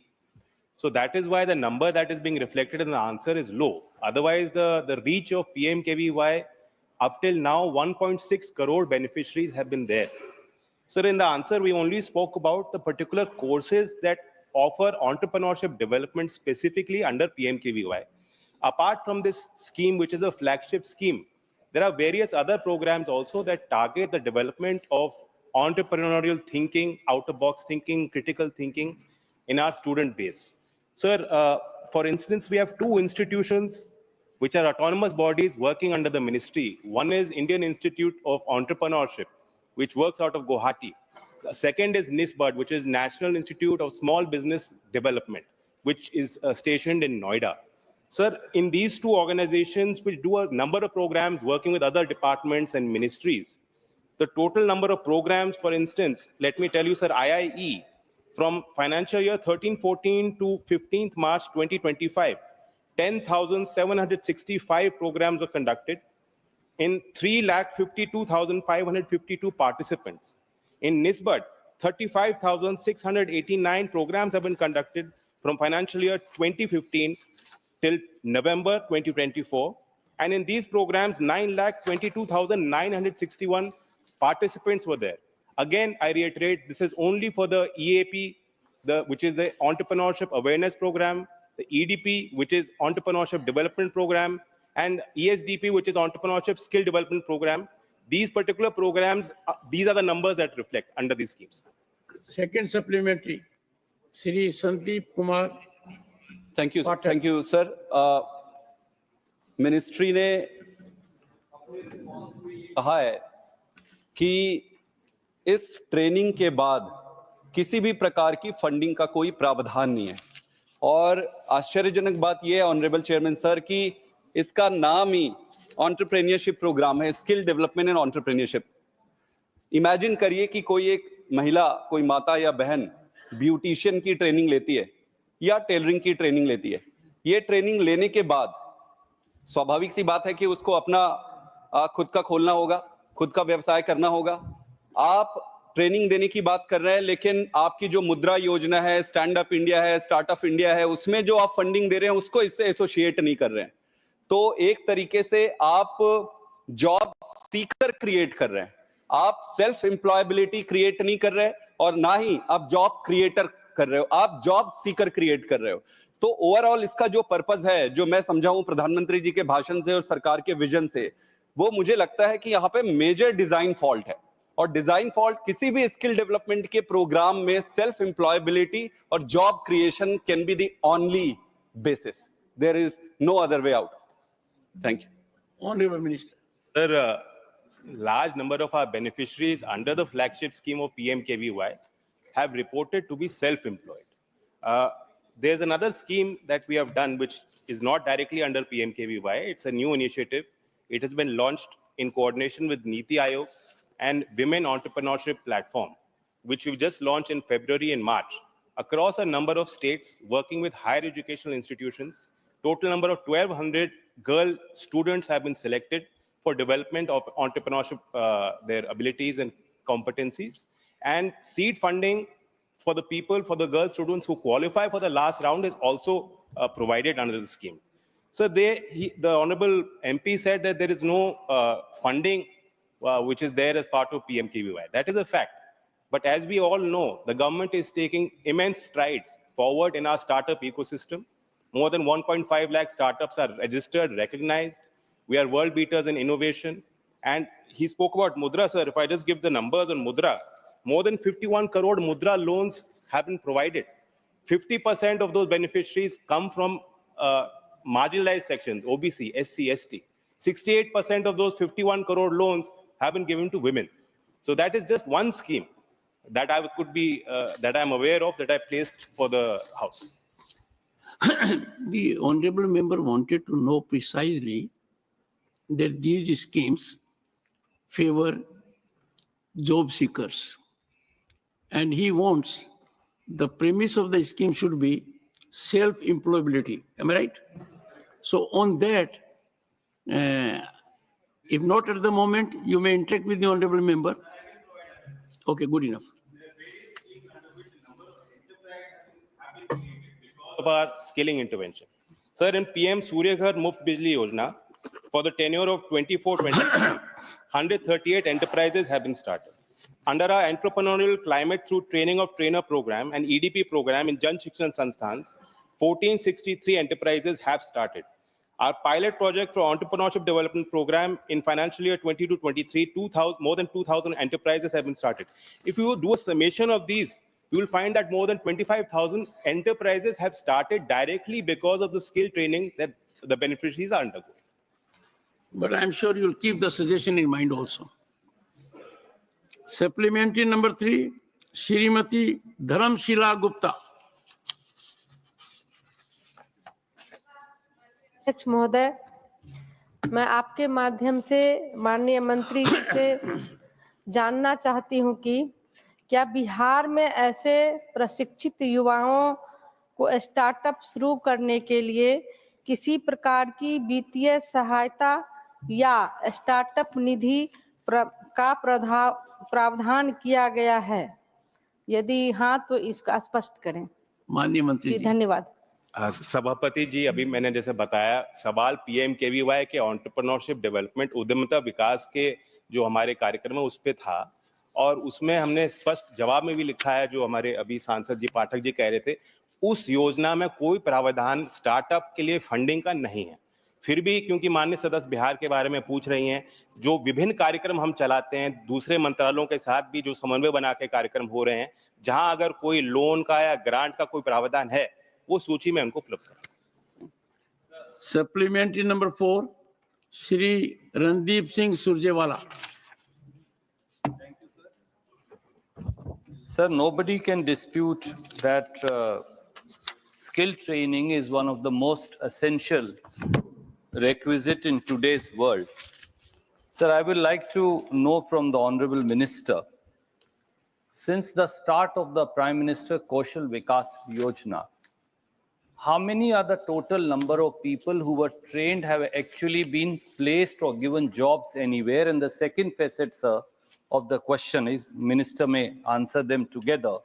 So that is why the number that is being reflected in the answer is low. Otherwise, the reach of PMKVY up till now, 1.6 crore beneficiaries have been there. Sir, in the answer, we only spoke about the particular courses that offer entrepreneurship development specifically under PMKVY. Apart from this scheme, which is a flagship scheme, there are various other programs also that target the development of entrepreneurial thinking, out-of-box thinking, critical thinking in our student base. Sir, for instance, we have two institutions which are autonomous bodies working under the ministry. One is Indian Institute of Entrepreneurship, which works out of Guwahati. The second is NISBUD, which is National Institute of Small Business Development, which is stationed in Noida. Sir, in these two organizations, which do a number of programs working with other departments and ministries, the total number of programs, for instance, let me tell you, sir, IIE, from financial year 13-14 to 15th March 2025, 10,765 programs were conducted in 3,52,552 participants. In NISBUD, 35,689 programs have been conducted from financial year 2015 till November 2024. And in these programs, 9,22,961 participants were there. Again, I reiterate, this is only for the EAP, which is the Entrepreneurship Awareness Program, the EDP, which is Entrepreneurship Development Program, and ESDP, which is Entrepreneurship Skill Development Program. These particular programs, these are the numbers that reflect under these schemes. Second supplementary, Shri Sandeep Kumar. Thank you, sir. Ministry ने कहा है कि इस training के बाद किसी भी प्रकार की फंडिंग का कोई प्रावधान नहीं है, और आश्चर्यजनक बात यह है ऑनरेबल चेयरमैन सर कि इसका नाम ही एंटरप्रेन्योरशिप प्रोग्राम है, skill development and entrepreneurship. Imagine करिए कि कोई एक महिला, कोई माता या बहन ब्यूटिशियन की ट्रेनिंग लेती है या टेलरिंग की ट्रेनिंग लेती है। ये ट्रेनिंग लेने के बाद स्वाभाविक सी बात है कि उसको अपना खुद का खोलना होगा, खुद का व्यवसाय करना होगा। आप ट्रेनिंग देने की बात कर रहे हैं, लेकिन आपकी जो मुद्रा योजना है, स्टैंड अप इंडिया है, स्टार्टअप इंडिया है, उसमें जो आप फंडिंग दे रहे हैं उसको इससे एसोसिएट नहीं कर रहे हैं। तो एक तरीके से आप जॉब सीकर क्रिएट कर रहे हैं, आप सेल्फ एम्प्लॉयबिलिटी क्रिएट नहीं कर रहे और ना ही आप जॉब क्रिएटर कर रहे हो, आप जॉब सीकर क्रिएट कर रहे हो। तो ओवरऑल इसका जो पर्पस है, जो मैं समझा हूं प्रधानमंत्री जी के भाषण से और सरकार के विजन से, वो मुझे लगता है कि यहाँ पे मेजर डिजाइन फॉल्ट है। और डिजाइन फॉल्ट किसी भी स्किल डेवलपमेंट के प्रोग्राम में सेल्फ एम्प्लॉयबिलिटी और job creation can be the only basis, there is no other way out. Thank you. Honorable Minister. Sir, large number of our beneficiaries under the flagship scheme of PMKVY have reported to be self-employed. There's another scheme that we have done which is not directly under PMKVY. It's a new initiative. It has been launched in coordination with Niti Aayog and Women Entrepreneurship Platform, which we've just launched in February and March across a number of states, working with higher educational institutions. Total number of 1,200 girl students have been selected for development of entrepreneurship, their abilities and competencies. And seed funding for the people, for the girl students who qualify for the last round is also provided under the scheme. So the Honorable MP said that there is no funding which is there as part of PMKVY. That is a fact. But as we all know, the government is taking immense strides forward in our startup ecosystem. More than 1.5 lakh startups are registered, recognized. We are world beaters in innovation. And he spoke about Mudra, sir. If I just give the numbers on Mudra, more than 51 crore Mudra loans have been provided. 50% of those beneficiaries come from marginalized sections, OBC, SC, ST. 68% of those 51 crore loans have been given to women. So that is just one scheme that I could be, that I'm aware of, that I placed for the House. The honorable member wanted to know precisely that these schemes favor job seekers. And he wants the premise of the scheme should be self-employability. Am I right? So on that, if not at the moment, you may interact with the honorable member. Okay, good enough. Of our skilling intervention. Sir, in PM Surya Ghar Muft Bijli Yojana, for the tenure of 24-25, 138 enterprises have been started. Under our entrepreneurial climate through training of trainer program and EDP program in Jan Shikshan Sanstans, 1463 enterprises have started. Our pilot project for entrepreneurship development program in financial year 22-23, more than 2,000 enterprises have been started. If you do a summation of these, you will find that more than 25,000 enterprises have started directly because of the skill training that the beneficiaries are undergoing. But I'm sure you'll keep the suggestion in mind also. Supplementary number 3, Shrimati Dharamshila Gupta. अध्यक्ष महोदय, मैं आपके माध्यम से माननीय मंत्री जी से जानना चाहती हूं कि क्या बिहार में ऐसे प्रशिक्षित युवाओं को स्टार्टअप शुरू करने के लिए किसी प्रकार की वित्तीय सहायता या स्टार्टअप निधि का प्रावधान किया गया है? यदि हाँ तो इसका स्पष्ट करें। माननीय मंत्री जी, धन्यवाद। सभापति जी, अभी मैंने जैसे बताया, सवाल PMKVY के एंटरप्रेन्योरशिप डेवलपमेंट उद्यमिता विकास के जो हमारे कार्यक्रम है उस पे था, और उसमें हमने स्पष्ट जवाब में भी लिखा है, जो हमारे अभी सांसद जी पाठक जी कह रहे थे, उस योजना में कोई प्रावधान स्टार्टअप के लिए फंडिंग का नहीं है। फिर भी क्योंकि माननीय सदस्य बिहार के बारे में पूछ रही हैं, जो विभिन्न कार्यक्रम हम चलाते हैं दूसरे मंत्रालयों के साथ भी, जो समन्वय बना के कार्यक्रम हो रहे हैं, जहां अगर कोई लोन का या ग्रांट का कोई प्रावधान है, वो सूची में उनको उपलब्ध करें। Supplementary number 4, Shri Randeep Singh Surjewala. Sir, nobody can dispute that skill training is one of the most essential requisite in today's world. Sir, I would like to know from the Honorable Minister, since the start of the Prime Minister Kaushal Vikas Yojana, how many are the total number of people who were trained have actually been placed or given jobs anywhere? And the second facet, sir, of the question is, Minister may answer them together.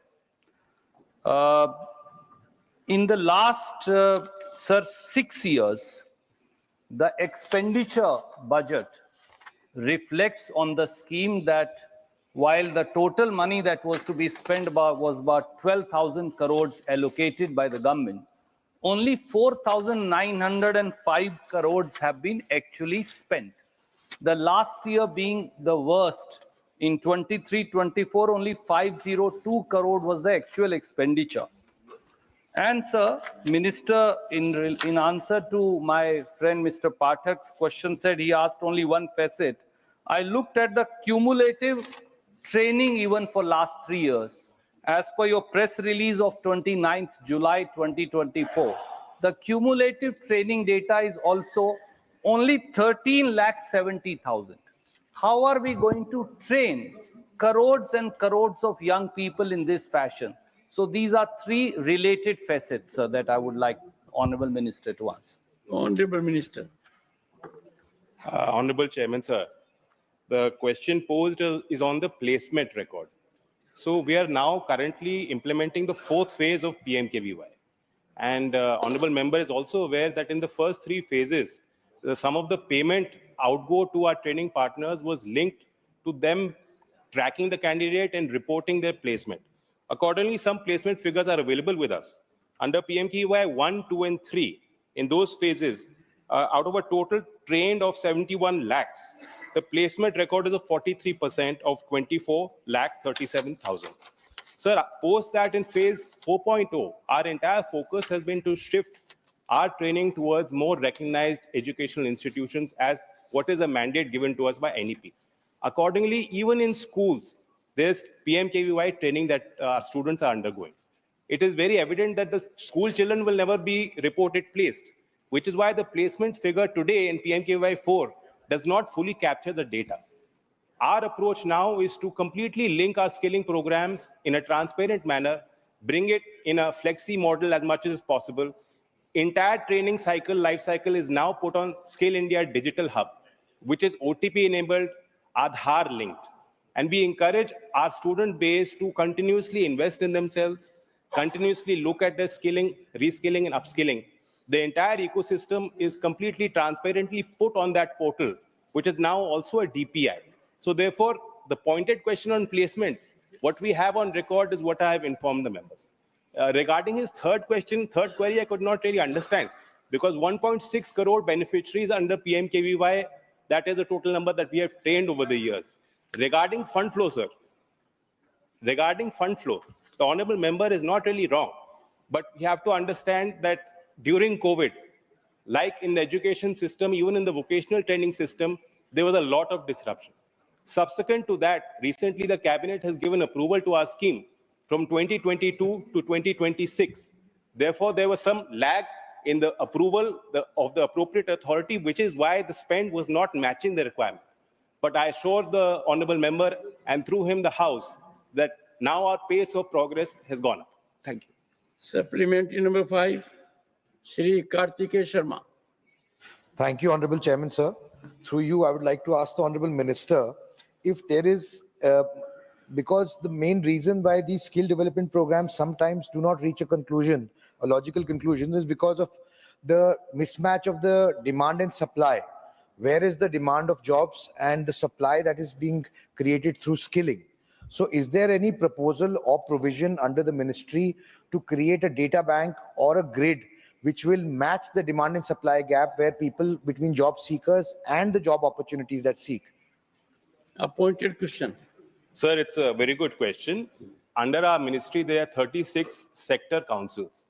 In the last, sir, 6 years, the expenditure budget reflects on the scheme that while the total money that was to be spent was about 12,000 crores allocated by the government, only 4,905 crores have been actually spent. The last year being the worst, in 23-24, only 502 crore was the actual expenditure. And sir, Minister, in answer to my friend Mr. Pathak's question, said he asked only one facet. I looked at the cumulative training even for last 3 years. As per your press release of 29th July 2024, the cumulative training data is also only 13,70,000. How are we going to train crores and crores of young people in this fashion? So these are 3 related facets, sir, that I would like Honorable Minister to answer. Honorable Minister. Honorable Chairman, sir, the question posed is on the placement record. So we are now currently implementing the 4th phase of PMKVY. And Honorable Member is also aware that in the first 3 phases, some of the payment outgo to our training partners was linked to them tracking the candidate and reporting their placement. Accordingly, some placement figures are available with us. Under PMKVY 1, 2, and 3, in those phases, out of a total trained of 71 lakhs, the placement record is of 43% of 24,37,000. Sir, post that in phase 4.0, our entire focus has been to shift our training towards more recognized educational institutions as what is a mandate given to us by NEP. Accordingly, even in schools, there's PMKVY training that our students are undergoing. It is very evident that the school children will never be reported placed, which is why the placement figure today in PMKVY 4 does not fully capture the data. Our approach now is to completely link our skilling programs in a transparent manner, bring it in a flexi model as much as possible. Entire training cycle, life cycle is now put on Skill India Digital Hub, which is OTP enabled, Aadhaar linked. And we encourage our student base to continuously invest in themselves, continuously look at their skilling, reskilling, and upskilling. The entire ecosystem is completely transparently put on that portal, which is now also a DPI. So therefore, the pointed question on placements, what we have on record is what I have informed the members. Regarding his third query, I could not really understand, because 1.6 crore beneficiaries under PMKVY, that is the total number that we have trained over the years. Regarding fund flow, sir, the honorable member is not really wrong, but we have to understand that during COVID, like in the education system, even in the vocational training system, there was a lot of disruption. Subsequent to that, recently the cabinet has given approval to our scheme from 2022 to 2026. Therefore, there was some lag in the approval of the appropriate authority, which is why the spend was not matching the requirement. But I assure the honorable member and through him the House that now our pace of progress has gone up. Thank you. Supplementary number 5, Shri Kartikeya Sharma. Thank you, Honorable Chairman, sir. Through you, I would like to ask the Honorable Minister if there is, because the main reason why these skill development programs sometimes do not reach a conclusion, a logical conclusion, is because of the mismatch of the demand and supply. Where is the demand of jobs and the supply that is being created through skilling? So is there any proposal or provision under the ministry to create a data bank or a grid which will match the demand and supply gap where people between job seekers and the job opportunities that seek? Appointed question. Sir, it's a very good question. Under our ministry, there are 36 sector councils.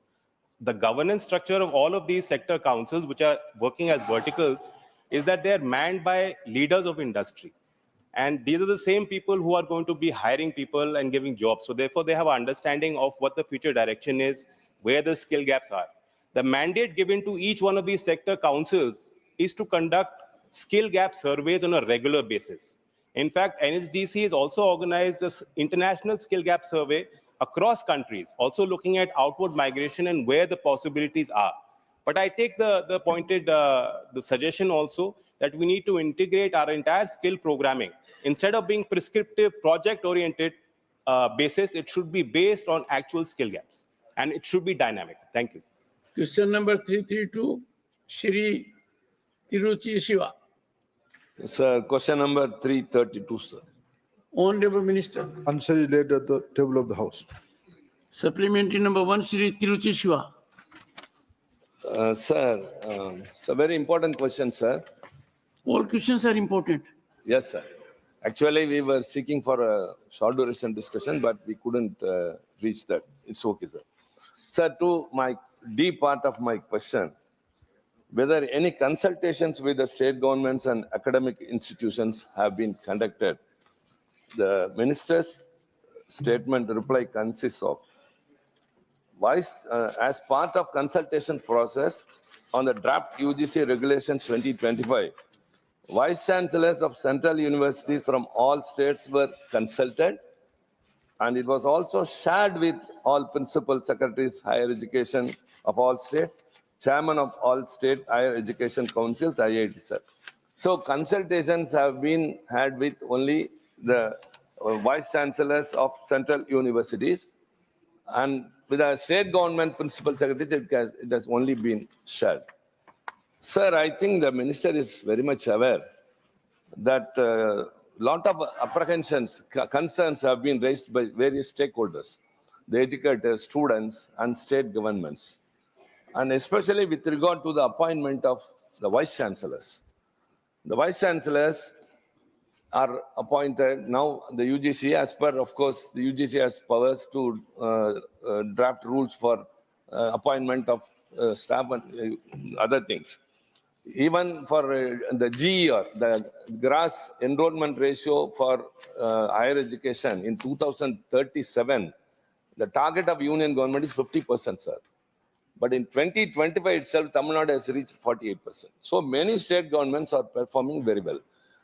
The governance structure of all of these sector councils, which are working as verticals, is that they are manned by leaders of industry. And these are the same people who are going to be hiring people and giving jobs. So therefore, they have an understanding of what the future direction is, where the skill gaps are. The mandate given to each one of these sector councils is to conduct skill gap surveys on a regular basis. In fact, NSDC has also organized an international skill gap survey across countries, also looking at outward migration and where the possibilities are. But I take the suggestion also that we need to integrate our entire skill programming. Instead of being prescriptive, project-oriented basis, it should be based on actual skill gaps. And it should be dynamic. Thank you. Question number 332, Shri Tiruchi Shiva. Sir, question number 332, sir. Honorable Minister. Answer is laid at the table of the House. Supplementary number 1, Shri Tiruchi Shiva. Sir, it's a very important question, sir. All questions are important. Yes, sir. Actually, we were seeking for a short duration discussion, but we couldn't reach that. It's okay, sir. Sir, to my deep part of my question, whether any consultations with the state governments and academic institutions have been conducted. The minister's statement reply consists of as part of consultation process on the draft UGC regulations 2025, vice chancellors of central universities from all states were consulted, and it was also shared with all principal secretaries higher education of all states, chairman of all state higher education councils, IIT, sir. So consultations have been had with only the vice chancellors of central universities, and with the state government principal secretaries, it has only been shared. Sir, I think the minister is very much aware that a lot of apprehensions, concerns have been raised by various stakeholders. the educators, students, and state governments, and especially with regard to the appointment of the vice chancellors. The vice chancellors are appointed now. The UGC, as per, of course, the UGC has powers to draft rules for appointment of staff and other things. Even for the GER, the gross enrollment ratio for higher education in 2037, the target of union government is 50%, sir. But in 2025 itself, Tamil Nadu has reached 48%. So many state governments are performing very well.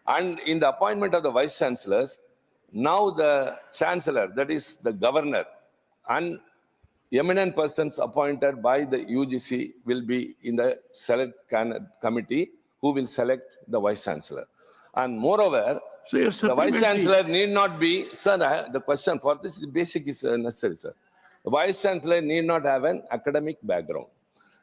And in the appointment of the vice chancellors, now the chancellor, that is the governor, and eminent persons appointed by the UGC will be in the select committee who will select the vice chancellor. And moreover, the vice chancellor need not be, sir, the question for this basic is necessary, sir. The vice chancellor need not have an academic background.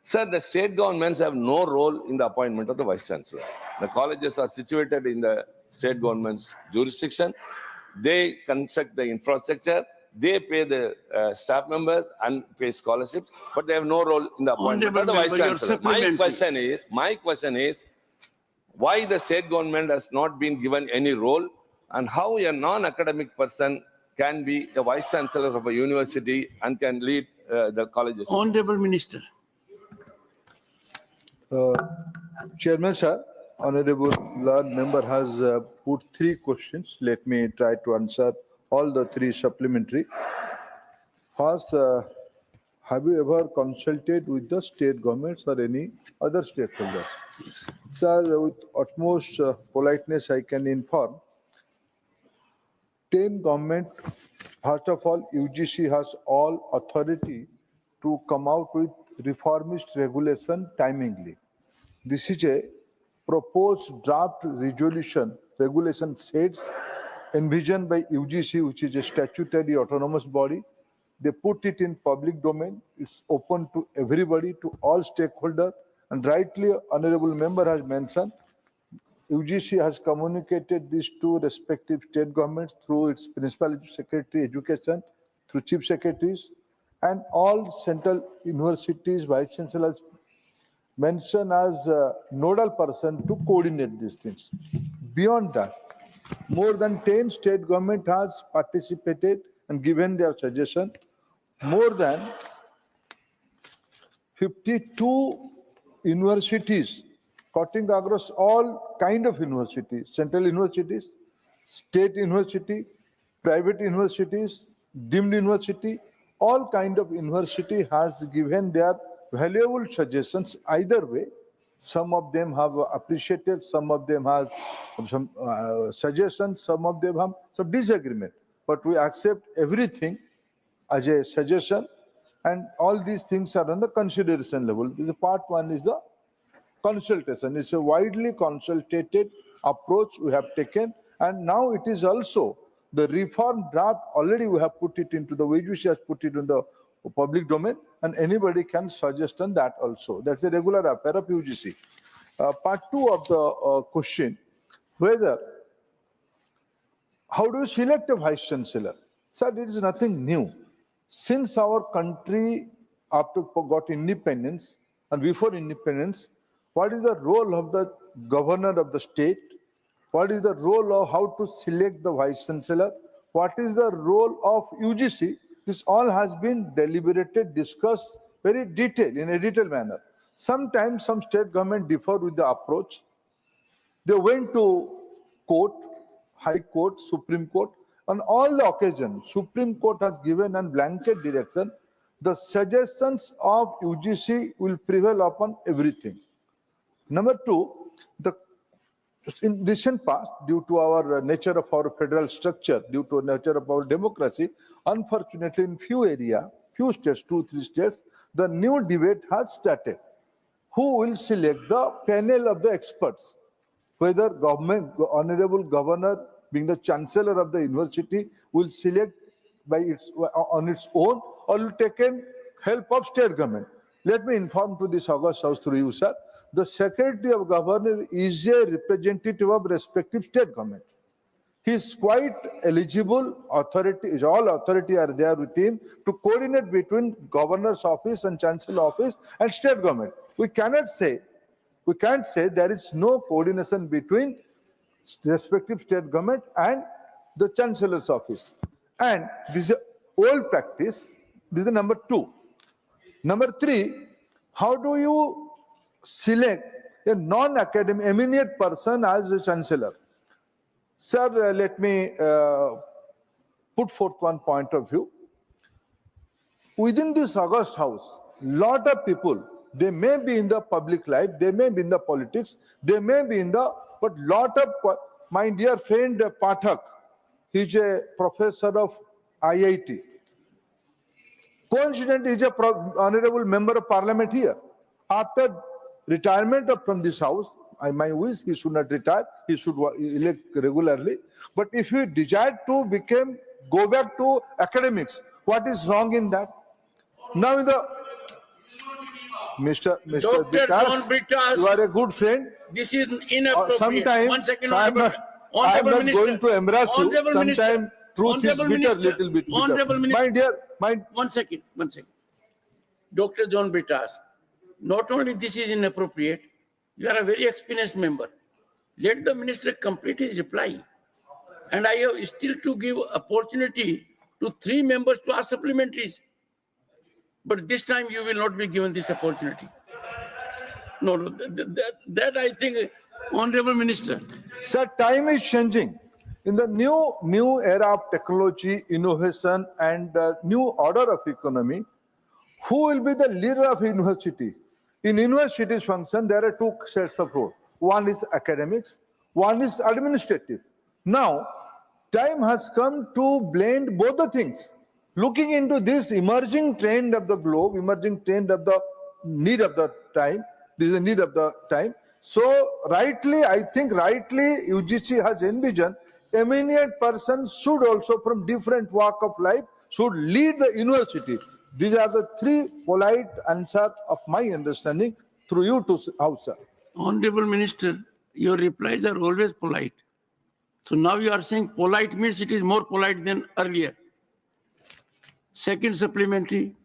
Sir, the state governments have no role in the appointment of the vice chancellor. The colleges are situated in the state government's jurisdiction. They construct the infrastructure. They pay the staff members and pay scholarships, but they have no role in the appointment of the vice chancellor. My question is, why the state government has not been given any role, and how a non-academic person can be the vice chancellor of a university and can lead the colleges? Honorable Minister. Chairman, sir, Honorable Lord Member has put 3 questions. Let me try to answer all the 3 supplementary. First, have you ever consulted with the state governments or any other stakeholders? Sir, with utmost politeness, I can inform 10 government, first of all, UGC has all authority to come out with reformist regulation timingly. This is a proposed draft regulation sets envisioned by UGC, which is a statutory autonomous body. They put it in public domain. It's open to everybody, to all stakeholders. And rightly, Honorable Member has mentioned, UGC has communicated this to respective state governments through its Principal Secretary Education, through Chief Secretaries, and all central universities, Vice Chancellors mentioned as a nodal person to coordinate these things. Beyond that, more than 10 state government has participated and given their suggestion. More than 52 universities, cutting across all kind of universities, central universities, state university, private universities, deemed university, all kind of university has given their valuable suggestions either way. Some of them have appreciated, some of them have some suggestions, some of them have some disagreement. But we accept everything as a suggestion, and all these things are on the consideration level. The part 1 is the consultation. It's a widely consulted approach we have taken, and now it is also the reform draft. Already we have put it into the UGC has put it in the public domain, and anybody can suggest on that also. That's a regular affair of UGC. Part 2 of the question, how do you select a vice chancellor? Sir, it is nothing new. Since our country after got independence and before independence, what is the role of the governor of the state? What is the role of how to select the vice chancellor? What is the role of UGC? This all has been deliberated, discussed very detailed, in a detailed manner. Sometimes some state government differ with the approach. They went to court, High Court, Supreme Court. On all the occasions, Supreme Court has given a blanket direction. The suggestions of UGC will prevail upon everything. Number 2, in recent past, due to our nature of our federal structure, due to nature of our democracy, unfortunately in few areas, few states, 2-3 states, the new debate has started. Who will select the panel of the experts? Whether government, honorable governor, being the chancellor of the university, will select on its own, or will take in help of state government. Let me inform to this August House through you, sir. The Secretary of Governor is a representative of respective state government. He is quite eligible. Authority, all authority are there with him to coordinate between governor's office and chancellor office and state government. We can't say there is no coordination between respective state government and the chancellor's office. And this is old practice. This is number 2. Number 3, how do you select a non-academic eminent person as a chancellor? Sir, let me put forth one point of view. Within this August House, lot of people, they may be in the public life, they may be in the politics, they may be in the, but lot of, my dear friend Pathak, he is a professor of IIT. Coincidentally, he is a honorable member of parliament here. After retirement from this house, my wish he should not retire, he should elect regularly. But if he desired to go back to academics, what is wrong in that? Now in the Mr. Britas, you are a good friend. This is inappropriate. Sometimes 1 second, I am not going to embarrass you. Sometimes truth is bitter, little bit bitter. Honorable Minister, My dear, 1 second. Dr. John Britas, not only this is inappropriate, you are a very experienced member. Let the minister complete his reply. And I have still to give opportunity to 3 members to ask supplementaries. But this time you will not be given this opportunity. No, that I think, Honorable Minister. Sir, time is changing. In the new era of technology, innovation, and new order of economy, who will be the leader of university? In universities function, there are 2 sets of roles. One is academics, one is administrative. Now, time has come to blend both the things. Looking into this emerging trend of the globe, emerging trend of the need of the time, this is the need of the time. So rightly, I think rightly, UGC has envisioned eminent persons should also from different walk of life should lead the university. These are the 3 polite answers of my understanding through you to House, sir. Honorable Minister, your replies are always polite. So now you are saying polite means it is more polite than earlier. Second supplementary,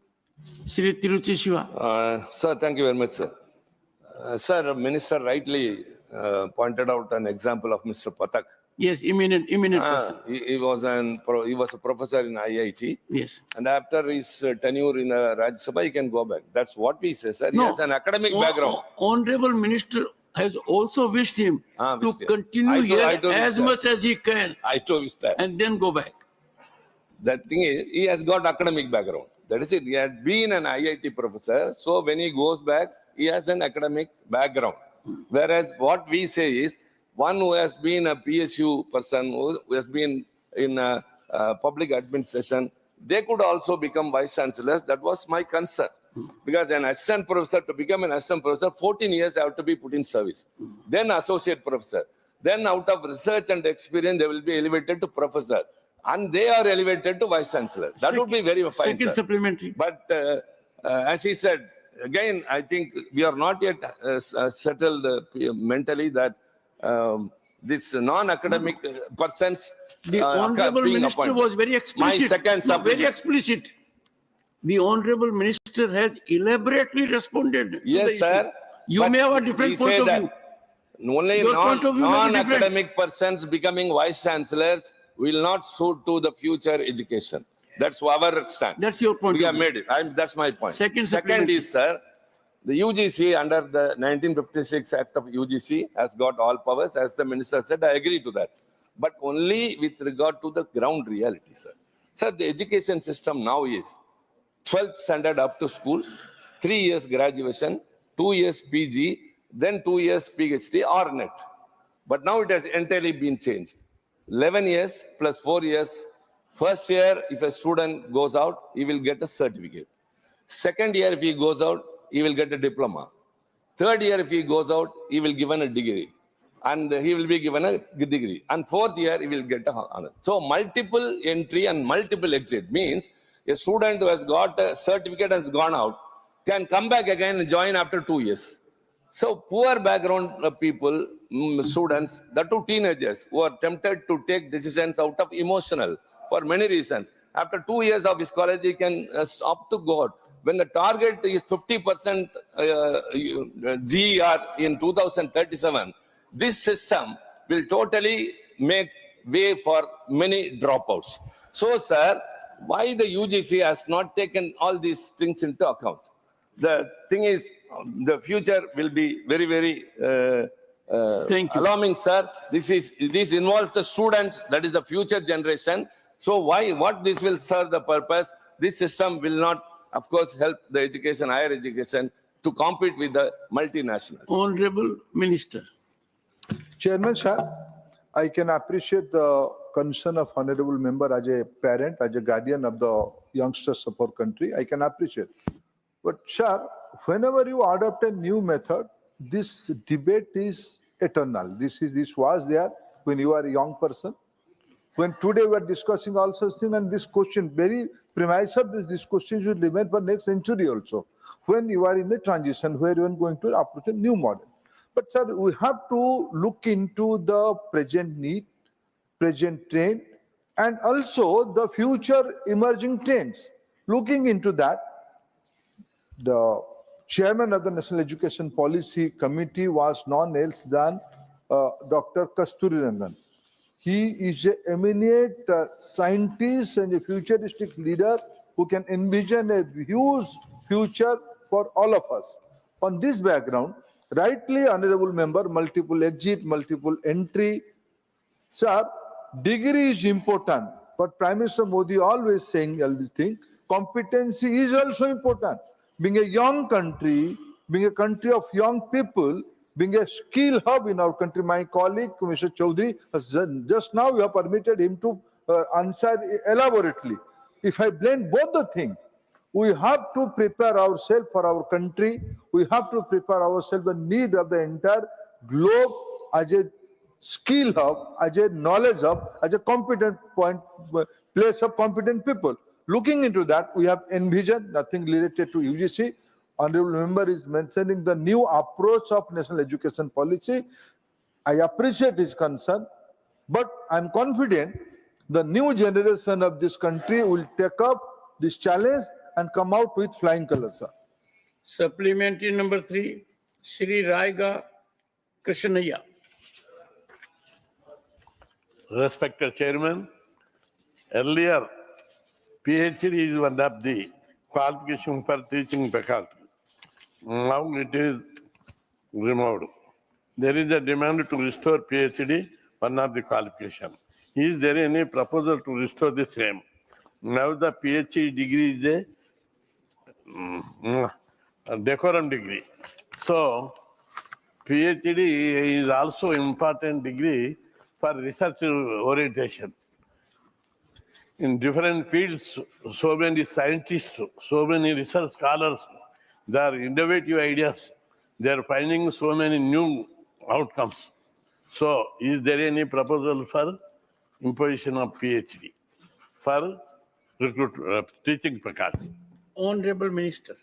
Shri Tiruchi Shiva. Sir, thank you very much, sir. Sir, Minister rightly pointed out an example of Mr. Pathak. Yes, eminent person. He was a professor in IIT. Yes. And after his tenure in the Rajyasabha, he can go back. That's what we say, sir. He has an academic background. Honorable Minister has also wished him to continue here as much as he can. I too wish that. And then go back. That thing is, he has got academic background. That is it. He had been an IIT professor. So when he goes back, he has an academic background. Whereas what we say is, one who has been a PSU person, who has been in public administration, they could also become vice chancellors. That was my concern. Because an assistant professor, to become an assistant professor, 14 years have to be put in service. Then associate professor. Then out of research and experience, they will be elevated to professor. And they are elevated to vice chancellor. That would be very fine. Second supplementary. But as he said, again, I think we are not yet settled mentally that this non-academic persons the Honorable Minister appointed. was very explicit. My second very explicit. The Honorable Minister has elaborately responded. Yes, sir. You may have a different point of view. Only non-academic persons becoming vice chancellors will not suit to the future education. That's our stand. That's your point. We have made it. That's my point. Second is, sir, the UGC under the 1956 Act of UGC has got all powers. As the minister said, I agree to that. But only with regard to the ground reality, sir. Sir, the education system now is 12th standard up to school, 3 years graduation, 2 years PG, then 2 years PhD or NET. But now it has entirely been changed. 11 years plus 4 years. First year, if a student goes out, he will get a certificate. Second year, if he goes out, he will get a diploma. Third year, if he goes out, he will given a degree. And he will be given a degree. And fourth year, he will get a honor. So multiple entry and multiple exit means a student who has got a certificate and has gone out can come back again and join after 2 years. So poor background people, students, the two teenagers who are tempted to take decisions out of emotional for many reasons. After 2 years of his college, he can stop to God. When the target is 50% GER in 2037, this system will totally make way for many dropouts. So, sir, why the UGC has not taken all these things into account? The thing is, the future will be very, very alarming, sir. This involves the students, that is the future generation. So what this will serve the purpose? This system will not, of course, help the education, higher education, to compete with the multinationals. Honorable Minister. Chairman, sir, I can appreciate the concern of honorable member as a parent, as a guardian of the youngsters of our country. I can appreciate. But, sir, whenever you adopt a new method, this debate is eternal. This was there when you are a young person. When today we are discussing all such things, and this question, very premise of this question should remain for next century also. When you are in a transition where you are going to approach a new model. But, sir, we have to look into the present need, present trend, and also the future emerging trends. Looking into that, the chairman of the National Education Policy Committee was none else than Dr. Kasturirangan. He is an eminent scientist and a futuristic leader who can envision a huge future for all of us. On this background, rightly, honorable member, multiple exit, multiple entry. Sir, degree is important, but Prime Minister Modi always saying all these things. Competency is also important. Being a young country, being a country of young people, being a skill hub in our country, my colleague, Mr. Chaudhary, just now you have permitted him to answer elaborately. If I blend both the things, we have to prepare ourselves for our country. We have to prepare ourselves the need of the entire globe as a skill hub, as a knowledge hub, as a competent place of competent people. Looking into that, we have envisioned nothing related to UGC. Honorable member is mentioning the new approach of national education policy. I appreciate his concern, but I'm confident the new generation of this country will take up this challenge and come out with flying colors, sir. Supplementary number 3, Shri Raiga Krishnaiya. Respected Chairman, earlier PhD is one of the qualification for teaching faculty. Now it is removed. There is a demand to restore PhD, one of the qualification. Is there any proposal to restore the same? Now the PhD degree is a decorum degree. So PhD is also important degree for research orientation. In different fields, so many scientists, so many research scholars, there are innovative ideas. They are finding so many new outcomes. So, is there any proposal for imposition of PhD for teaching faculty? Honorable Minister.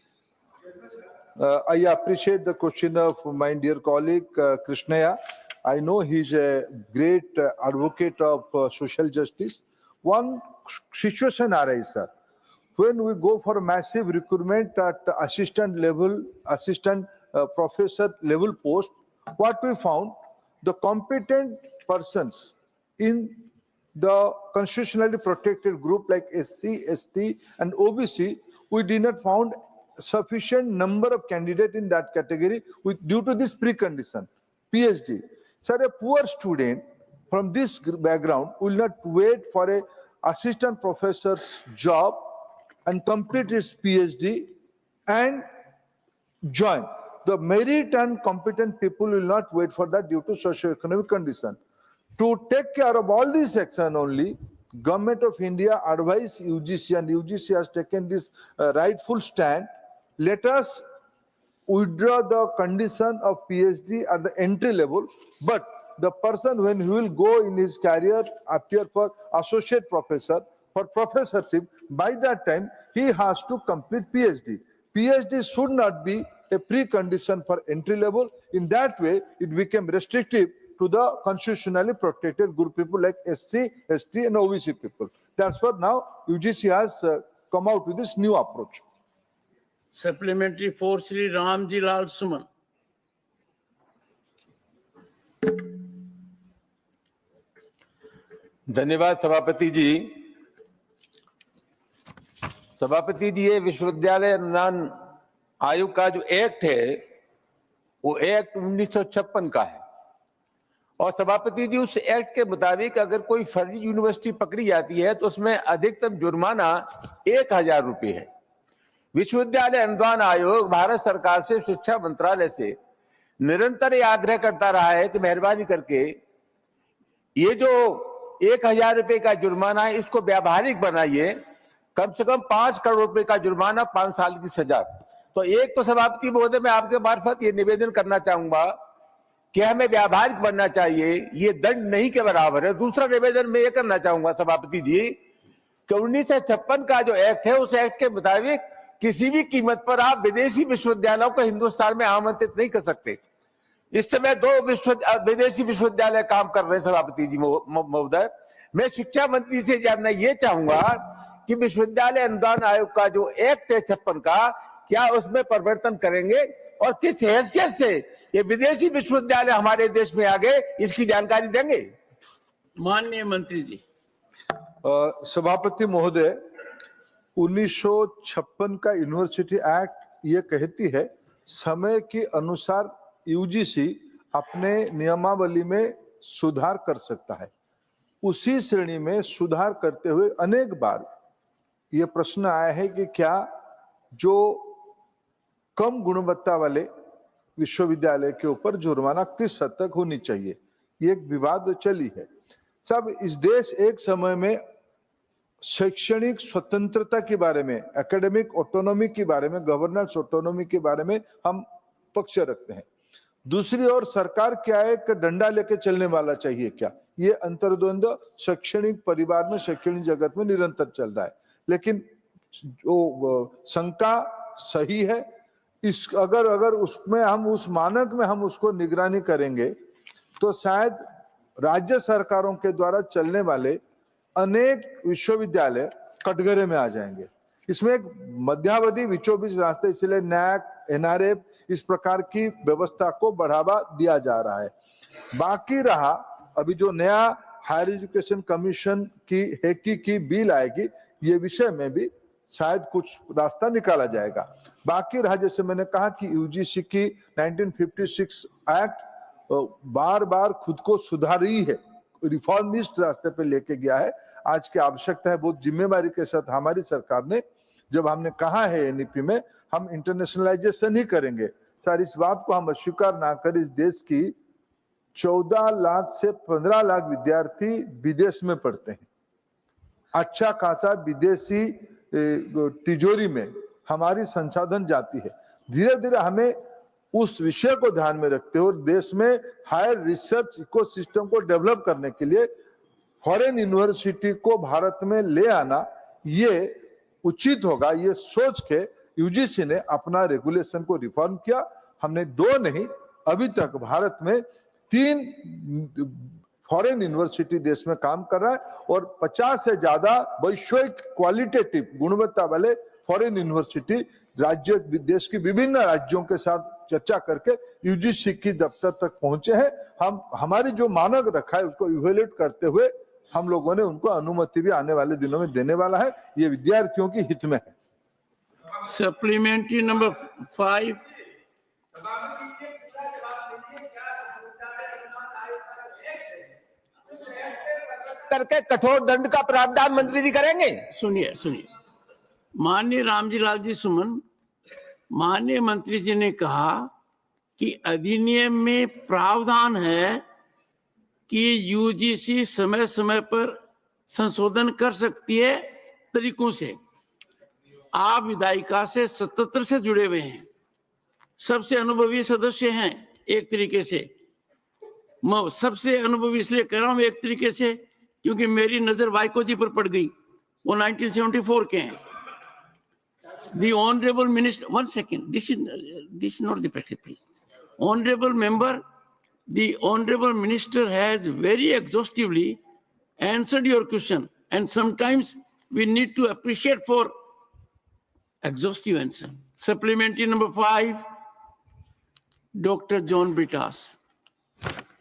I appreciate the question of my dear colleague Krishnaiya. I know he's a great advocate of social justice. One situation arises, sir. When we go for massive recruitment at assistant level, assistant professor level post, what we found, the competent persons in the constitutionally protected group like SC, ST and OBC, we did not found sufficient number of candidates in that category due to this precondition, PhD. Sir, a poor student from this background will not wait for a assistant professor's job and complete his PhD and join. The merit and competent people will not wait for that due to socio-economic condition. To take care of all these action only, Government of India advised UGC and UGC has taken this rightful stand. Let us withdraw the condition of PhD at the entry level, but the person when he will go in his career appear for associate professor, for professorship, by that time he has to complete PhD. PhD should not be a precondition for entry level. In that way, it became restrictive to the constitutionally protected group people like SC, ST and OBC people. That's what now UGC has come out with this new approach. Supplementary for Sri Ramji Lal Suman. धन्यवाद सभापति जी। सभापति जी, ये विश्वविद्यालय अनुदान आयोग का जो act है वो एक्ट 1956 का है और सभापति जी उस एक्ट के मुताबिक अगर कोई फर्जी यूनिवर्सिटी पकड़ी जाती है तो उसमें अधिकतम जुर्माना 1000 रुपये है। विश्वविद्यालय अनुदान आयोग भारत सरकार से, शिक्षा मंत्रालय से निरंतर ये आग्रह करता रहा है कि मेहरबानी करके ये जो 1000 रुपये का जुर्माना है इसको व्यावहारिक बनाइए, कम से कम 5 करोड़ रुपए का जुर्माना, 5 साल की सजा। तो एक तो सभापति महोदय मैं आपके मार्फत ये निवेदन करना चाहूंगा कि हमें व्यावहारिक बनना चाहिए, ये दंड नहीं के बराबर है। दूसरा निवेदन मैं ये करना चाहूंगा सभापति जी कि 1956 का जो एक्ट है उस एक्ट के मुताबिक किसी भी कीमत पर आप विदेशी विश्वविद्यालयों को हिंदुस्तान में आमंत्रित नहीं कर सकते। इस समय 2 विदेशी विश्वविद्यालय काम कर रहे हैं सभापति जी महोदय। मैं शिक्षा मंत्री से जानना ये चाहूंगा कि विश्वविद्यालय अनुदान आयोग का जो एक्ट है 56 का, क्या उसमें परिवर्तन करेंगे और किस हैसियत से ये विदेशी विश्वविद्यालय हमारे देश में आ गए, इसकी जानकारी देंगे। माननीय मंत्री जी। सभापति महोदय, 1956 का यूनिवर्सिटी एक्ट ये कहती है समय के अनुसार यूजीसी अपने नियमावली में सुधार कर सकता है। उसी श्रेणी में सुधार करते हुए अनेक बार ये प्रश्न आया है कि क्या जो कम गुणवत्ता वाले विश्वविद्यालय के ऊपर जुर्माना किस हद तक होनी चाहिए, ये एक विवाद चली है। सब इस देश एक समय में शैक्षणिक स्वतंत्रता के बारे में, एकेडमिक ऑटोनॉमी के बारे में, गवर्नेंस ऑटोनॉमी के बारे में हम पक्ष रखते हैं। दूसरी ओर सरकार क्या है कि डंडा लेके चलने वाला चाहिए क्या, ये अंतर्द्वंद शैक्षणिक परिवार में, शैक्षणिक जगत में निरंतर चल रहा है। लेकिन जो शंका सही है, इस अगर उसमें हम उस मानक में हम उसको निगरानी करेंगे तो शायद राज्य सरकारों के द्वारा चलने वाले अनेक विश्वविद्यालय कटघरे में आ जाएंगे। इसमें एक मध्यावधि बीचों-बीच रास्ते, इसलिए नैक, एनआरएफ इस प्रकार की व्यवस्था को बढ़ावा दिया जा रहा है। बाकी रहा अभी जो नया हायर एजुकेशन कमीशन की हेकी की बिल आएगी, ये विषय में भी शायद कुछ रास्ता निकाला जाएगा। बाकी रहा, जैसे मैंने कहा कि यूजीसी की 1956 एक्ट बार बार खुद को सुधारी है, रिफॉर्मिस्ट रास्ते पे लेके गया है। आज की आवश्यकता है, बहुत जिम्मेवारी के साथ हमारी सरकार ने, जब हमने कहा है एनईपी में हम इंटरनेशनलाइजेशन ही करेंगे, सर इस बात को हम अस्वीकार ना करें। इस देश की 14 लाख से 15 लाख विद्यार्थी विदेश में पढ़ते हैं। अच्छा खासा विदेशी तिजोरी में हमारी संसाधन जाती है। धीरे धीरे हमें उस विषय को ध्यान में रखते हुए देश में हायर रिसर्च इकोसिस्टम को डेवलप करने के लिए फॉरेन यूनिवर्सिटी को भारत में ले आना ये उचित होगा। ये सोच के यूजीसी ने अपना रेगुलेशन को रिफॉर्म किया। हमने 2 नहीं, अभी तक भारत में 3 फॉरेन यूनिवर्सिटी देश में काम कर रहा है और 50 से ज्यादा वैश्विक क्वालिटेटिव गुणवत्ता वाले फॉरेन यूनिवर्सिटी राज्य देश की विभिन्न राज्यों के साथ चर्चा करके यूजीसी की दफ्तर तक पहुंचे हैं। हम हमारी जो मानक रखा है उसको इवेल्युएट करते हुए हम लोगों ने उनको अनुमति भी आने वाले दिनों में देने वाला है। ये विद्यार्थियों की हित में है। Supplementary number 5। करके कठोर दंड का प्रावधान मंत्री जी करेंगे। सुनिए माननीय रामजी लाल जी सुमन, माननीय मंत्री जी ने कहा कि अधिनियम में प्रावधान है कि यूजीसी समय समय पर संशोधन कर सकती है तरीकों से। आप विधायिका से 77 से जुड़े हुए हैं, सबसे अनुभवी सदस्य हैं। एक तरीके से मैं सबसे अनुभवी इसलिए कह रहा हूं एक तरीके से क्योंकि मेरी नजर वाइको जी पर पड़ गई, वो 1974 के हैं। The Honorable Minister, 1 second, this is not the practice, please. Honorable Member, the Honorable Minister has very exhaustively answered your question, and sometimes we need to appreciate for exhaustive answer. Supplementary number 5, Dr. John Britas.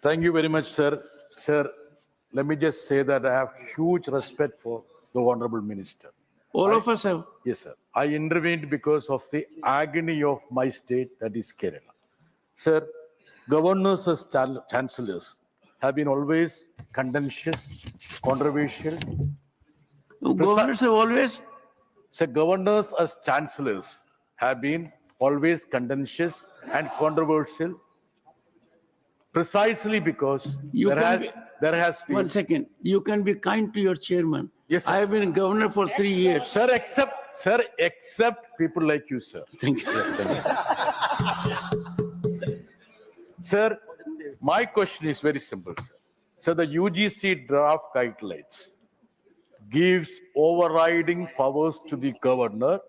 Thank you very much, sir. Sir, let me just say that I have huge respect for the Honorable Minister. All of us have. Yes, sir. I intervened because of the agony of my state, that is Kerala. Sir, governors as chancellors have been always contentious, controversial. Governors have always? Sir, governors as chancellors have been always contentious and controversial, precisely because there has been... 1 second. You can be kind to your chairman. Yes, sir. I have been governor for 3 years. Sir, except people like you, sir. Thank you. Yeah, thank you, sir. Sir, my question is very simple, sir. So the UGC draft guidelines gives overriding powers to the governor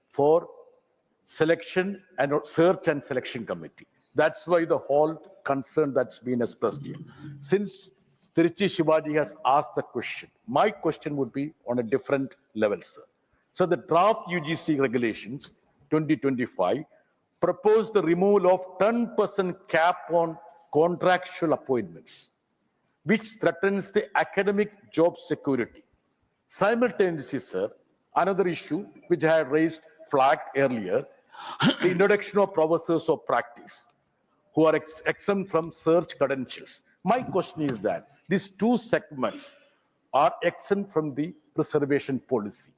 for selection and search and selection committee. That's why the whole concern that's been expressed here. Since Tiruchi Shivaji has asked the question, my question would be on a different level, sir. So the draft UGC regulations 2025 propose the removal of 10% cap on contractual appointments, which threatens the academic job security. Simultaneously, sir, another issue which I had flagged earlier, the introduction of professors of practice who are exempt from search credentials. My question is that these two segments are exempt from the reservation policy.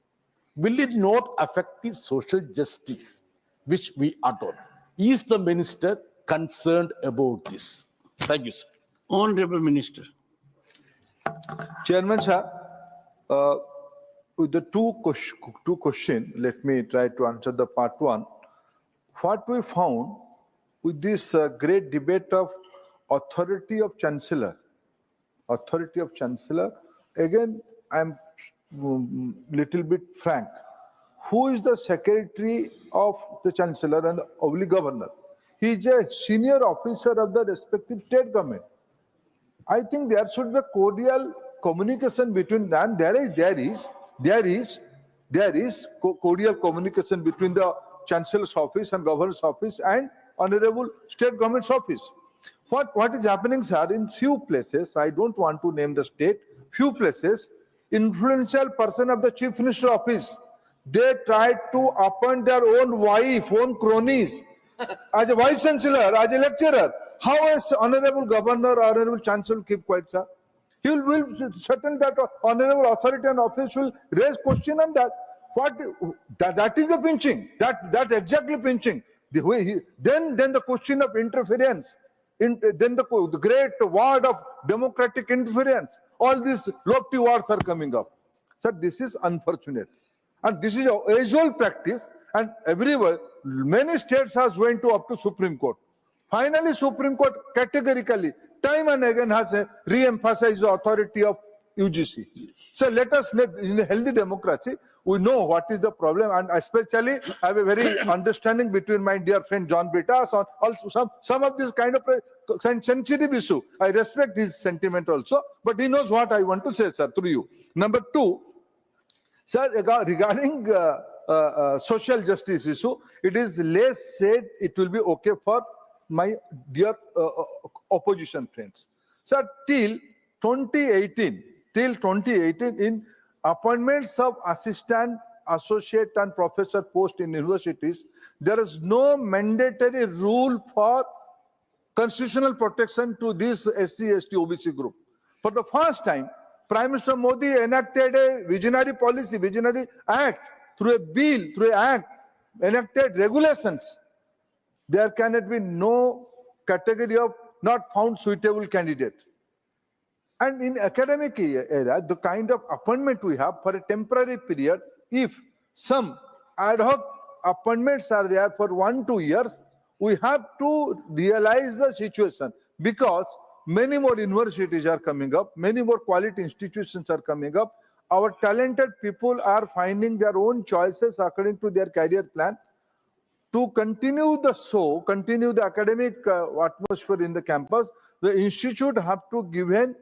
Will it not affect the social justice which we adore? Is the minister concerned about this? Thank you, sir. Honorable Minister. Chairman, sir, with the two questions, let me try to answer the part one. What we found with this great debate of authority of chancellor, again, I'm little bit frank. Who is the secretary of the chancellor and the only governor? He is a senior officer of the respective state government. I think there should be a cordial communication between them. There is cordial communication between the chancellor's office and governor's office and honorable state government's office. What is happening, sir, in few places, I don't want to name the state, few places, influential person of the chief minister office, they try to appoint their own wife, own cronies, as a vice chancellor, as a lecturer. How is honorable governor or honorable chancellor keep quiet, sir? He will certain that honorable authority and office will raise question on that. That is the pinching. That exactly pinching. The way then the question of interference, then the great word of democratic interference. All these lofty words are coming up. Sir, this is unfortunate, and this is a usual practice. And everywhere, many states have went up to Supreme Court. Finally, Supreme Court categorically, time and again, has re-emphasized the authority of UGC. So let us, in a healthy democracy, we know what is the problem, and especially I have a very understanding between my dear friend John Britas on also some of this kind of sensitive issue. I respect his sentiment also, but he knows what I want to say, sir, through you. Number two, sir, regarding social justice issue, it is less said it will be okay for my dear opposition friends. Sir, till 2018, in appointments of assistant, associate and professor post in universities, there is no mandatory rule for constitutional protection to this SC, ST, OBC group. For the first time, Prime Minister Modi enacted a visionary policy, visionary act, through a bill, through an act, enacted regulations. There cannot be no category of not found suitable candidate. And in academic era, the kind of appointment we have for a temporary period, if some ad hoc appointments are there for 1-2 years, we have to realize the situation, because many more universities are coming up, many more quality institutions are coming up. our talented people are finding their own choices according to their career plan. To continue the academic atmosphere in the campus, the institute have to give in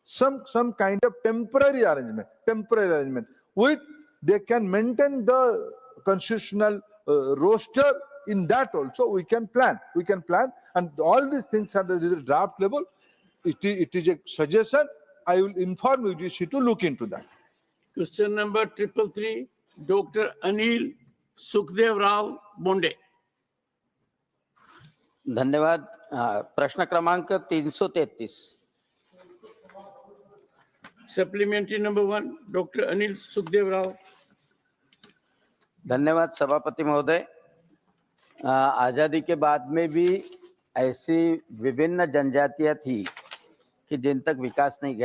some kind of temporary arrangement with they can maintain the constitutional roster. In that also we can plan, and all these things are at the draft level. It is a suggestion. I will inform UGC to look into that. Question number 333, Dr. Anil Sukhdev Rao Bonde. धन्यवाद. प्रश्न क्रमांक 333. Supplementary number 1, Dr. Anil Sukhdev Rao. धन्यवाद सभापति महोदय. आजादी के बाद में भी ऐसी विभिन्न जनजातियां थी कि जिन तक विकास नहीं गया.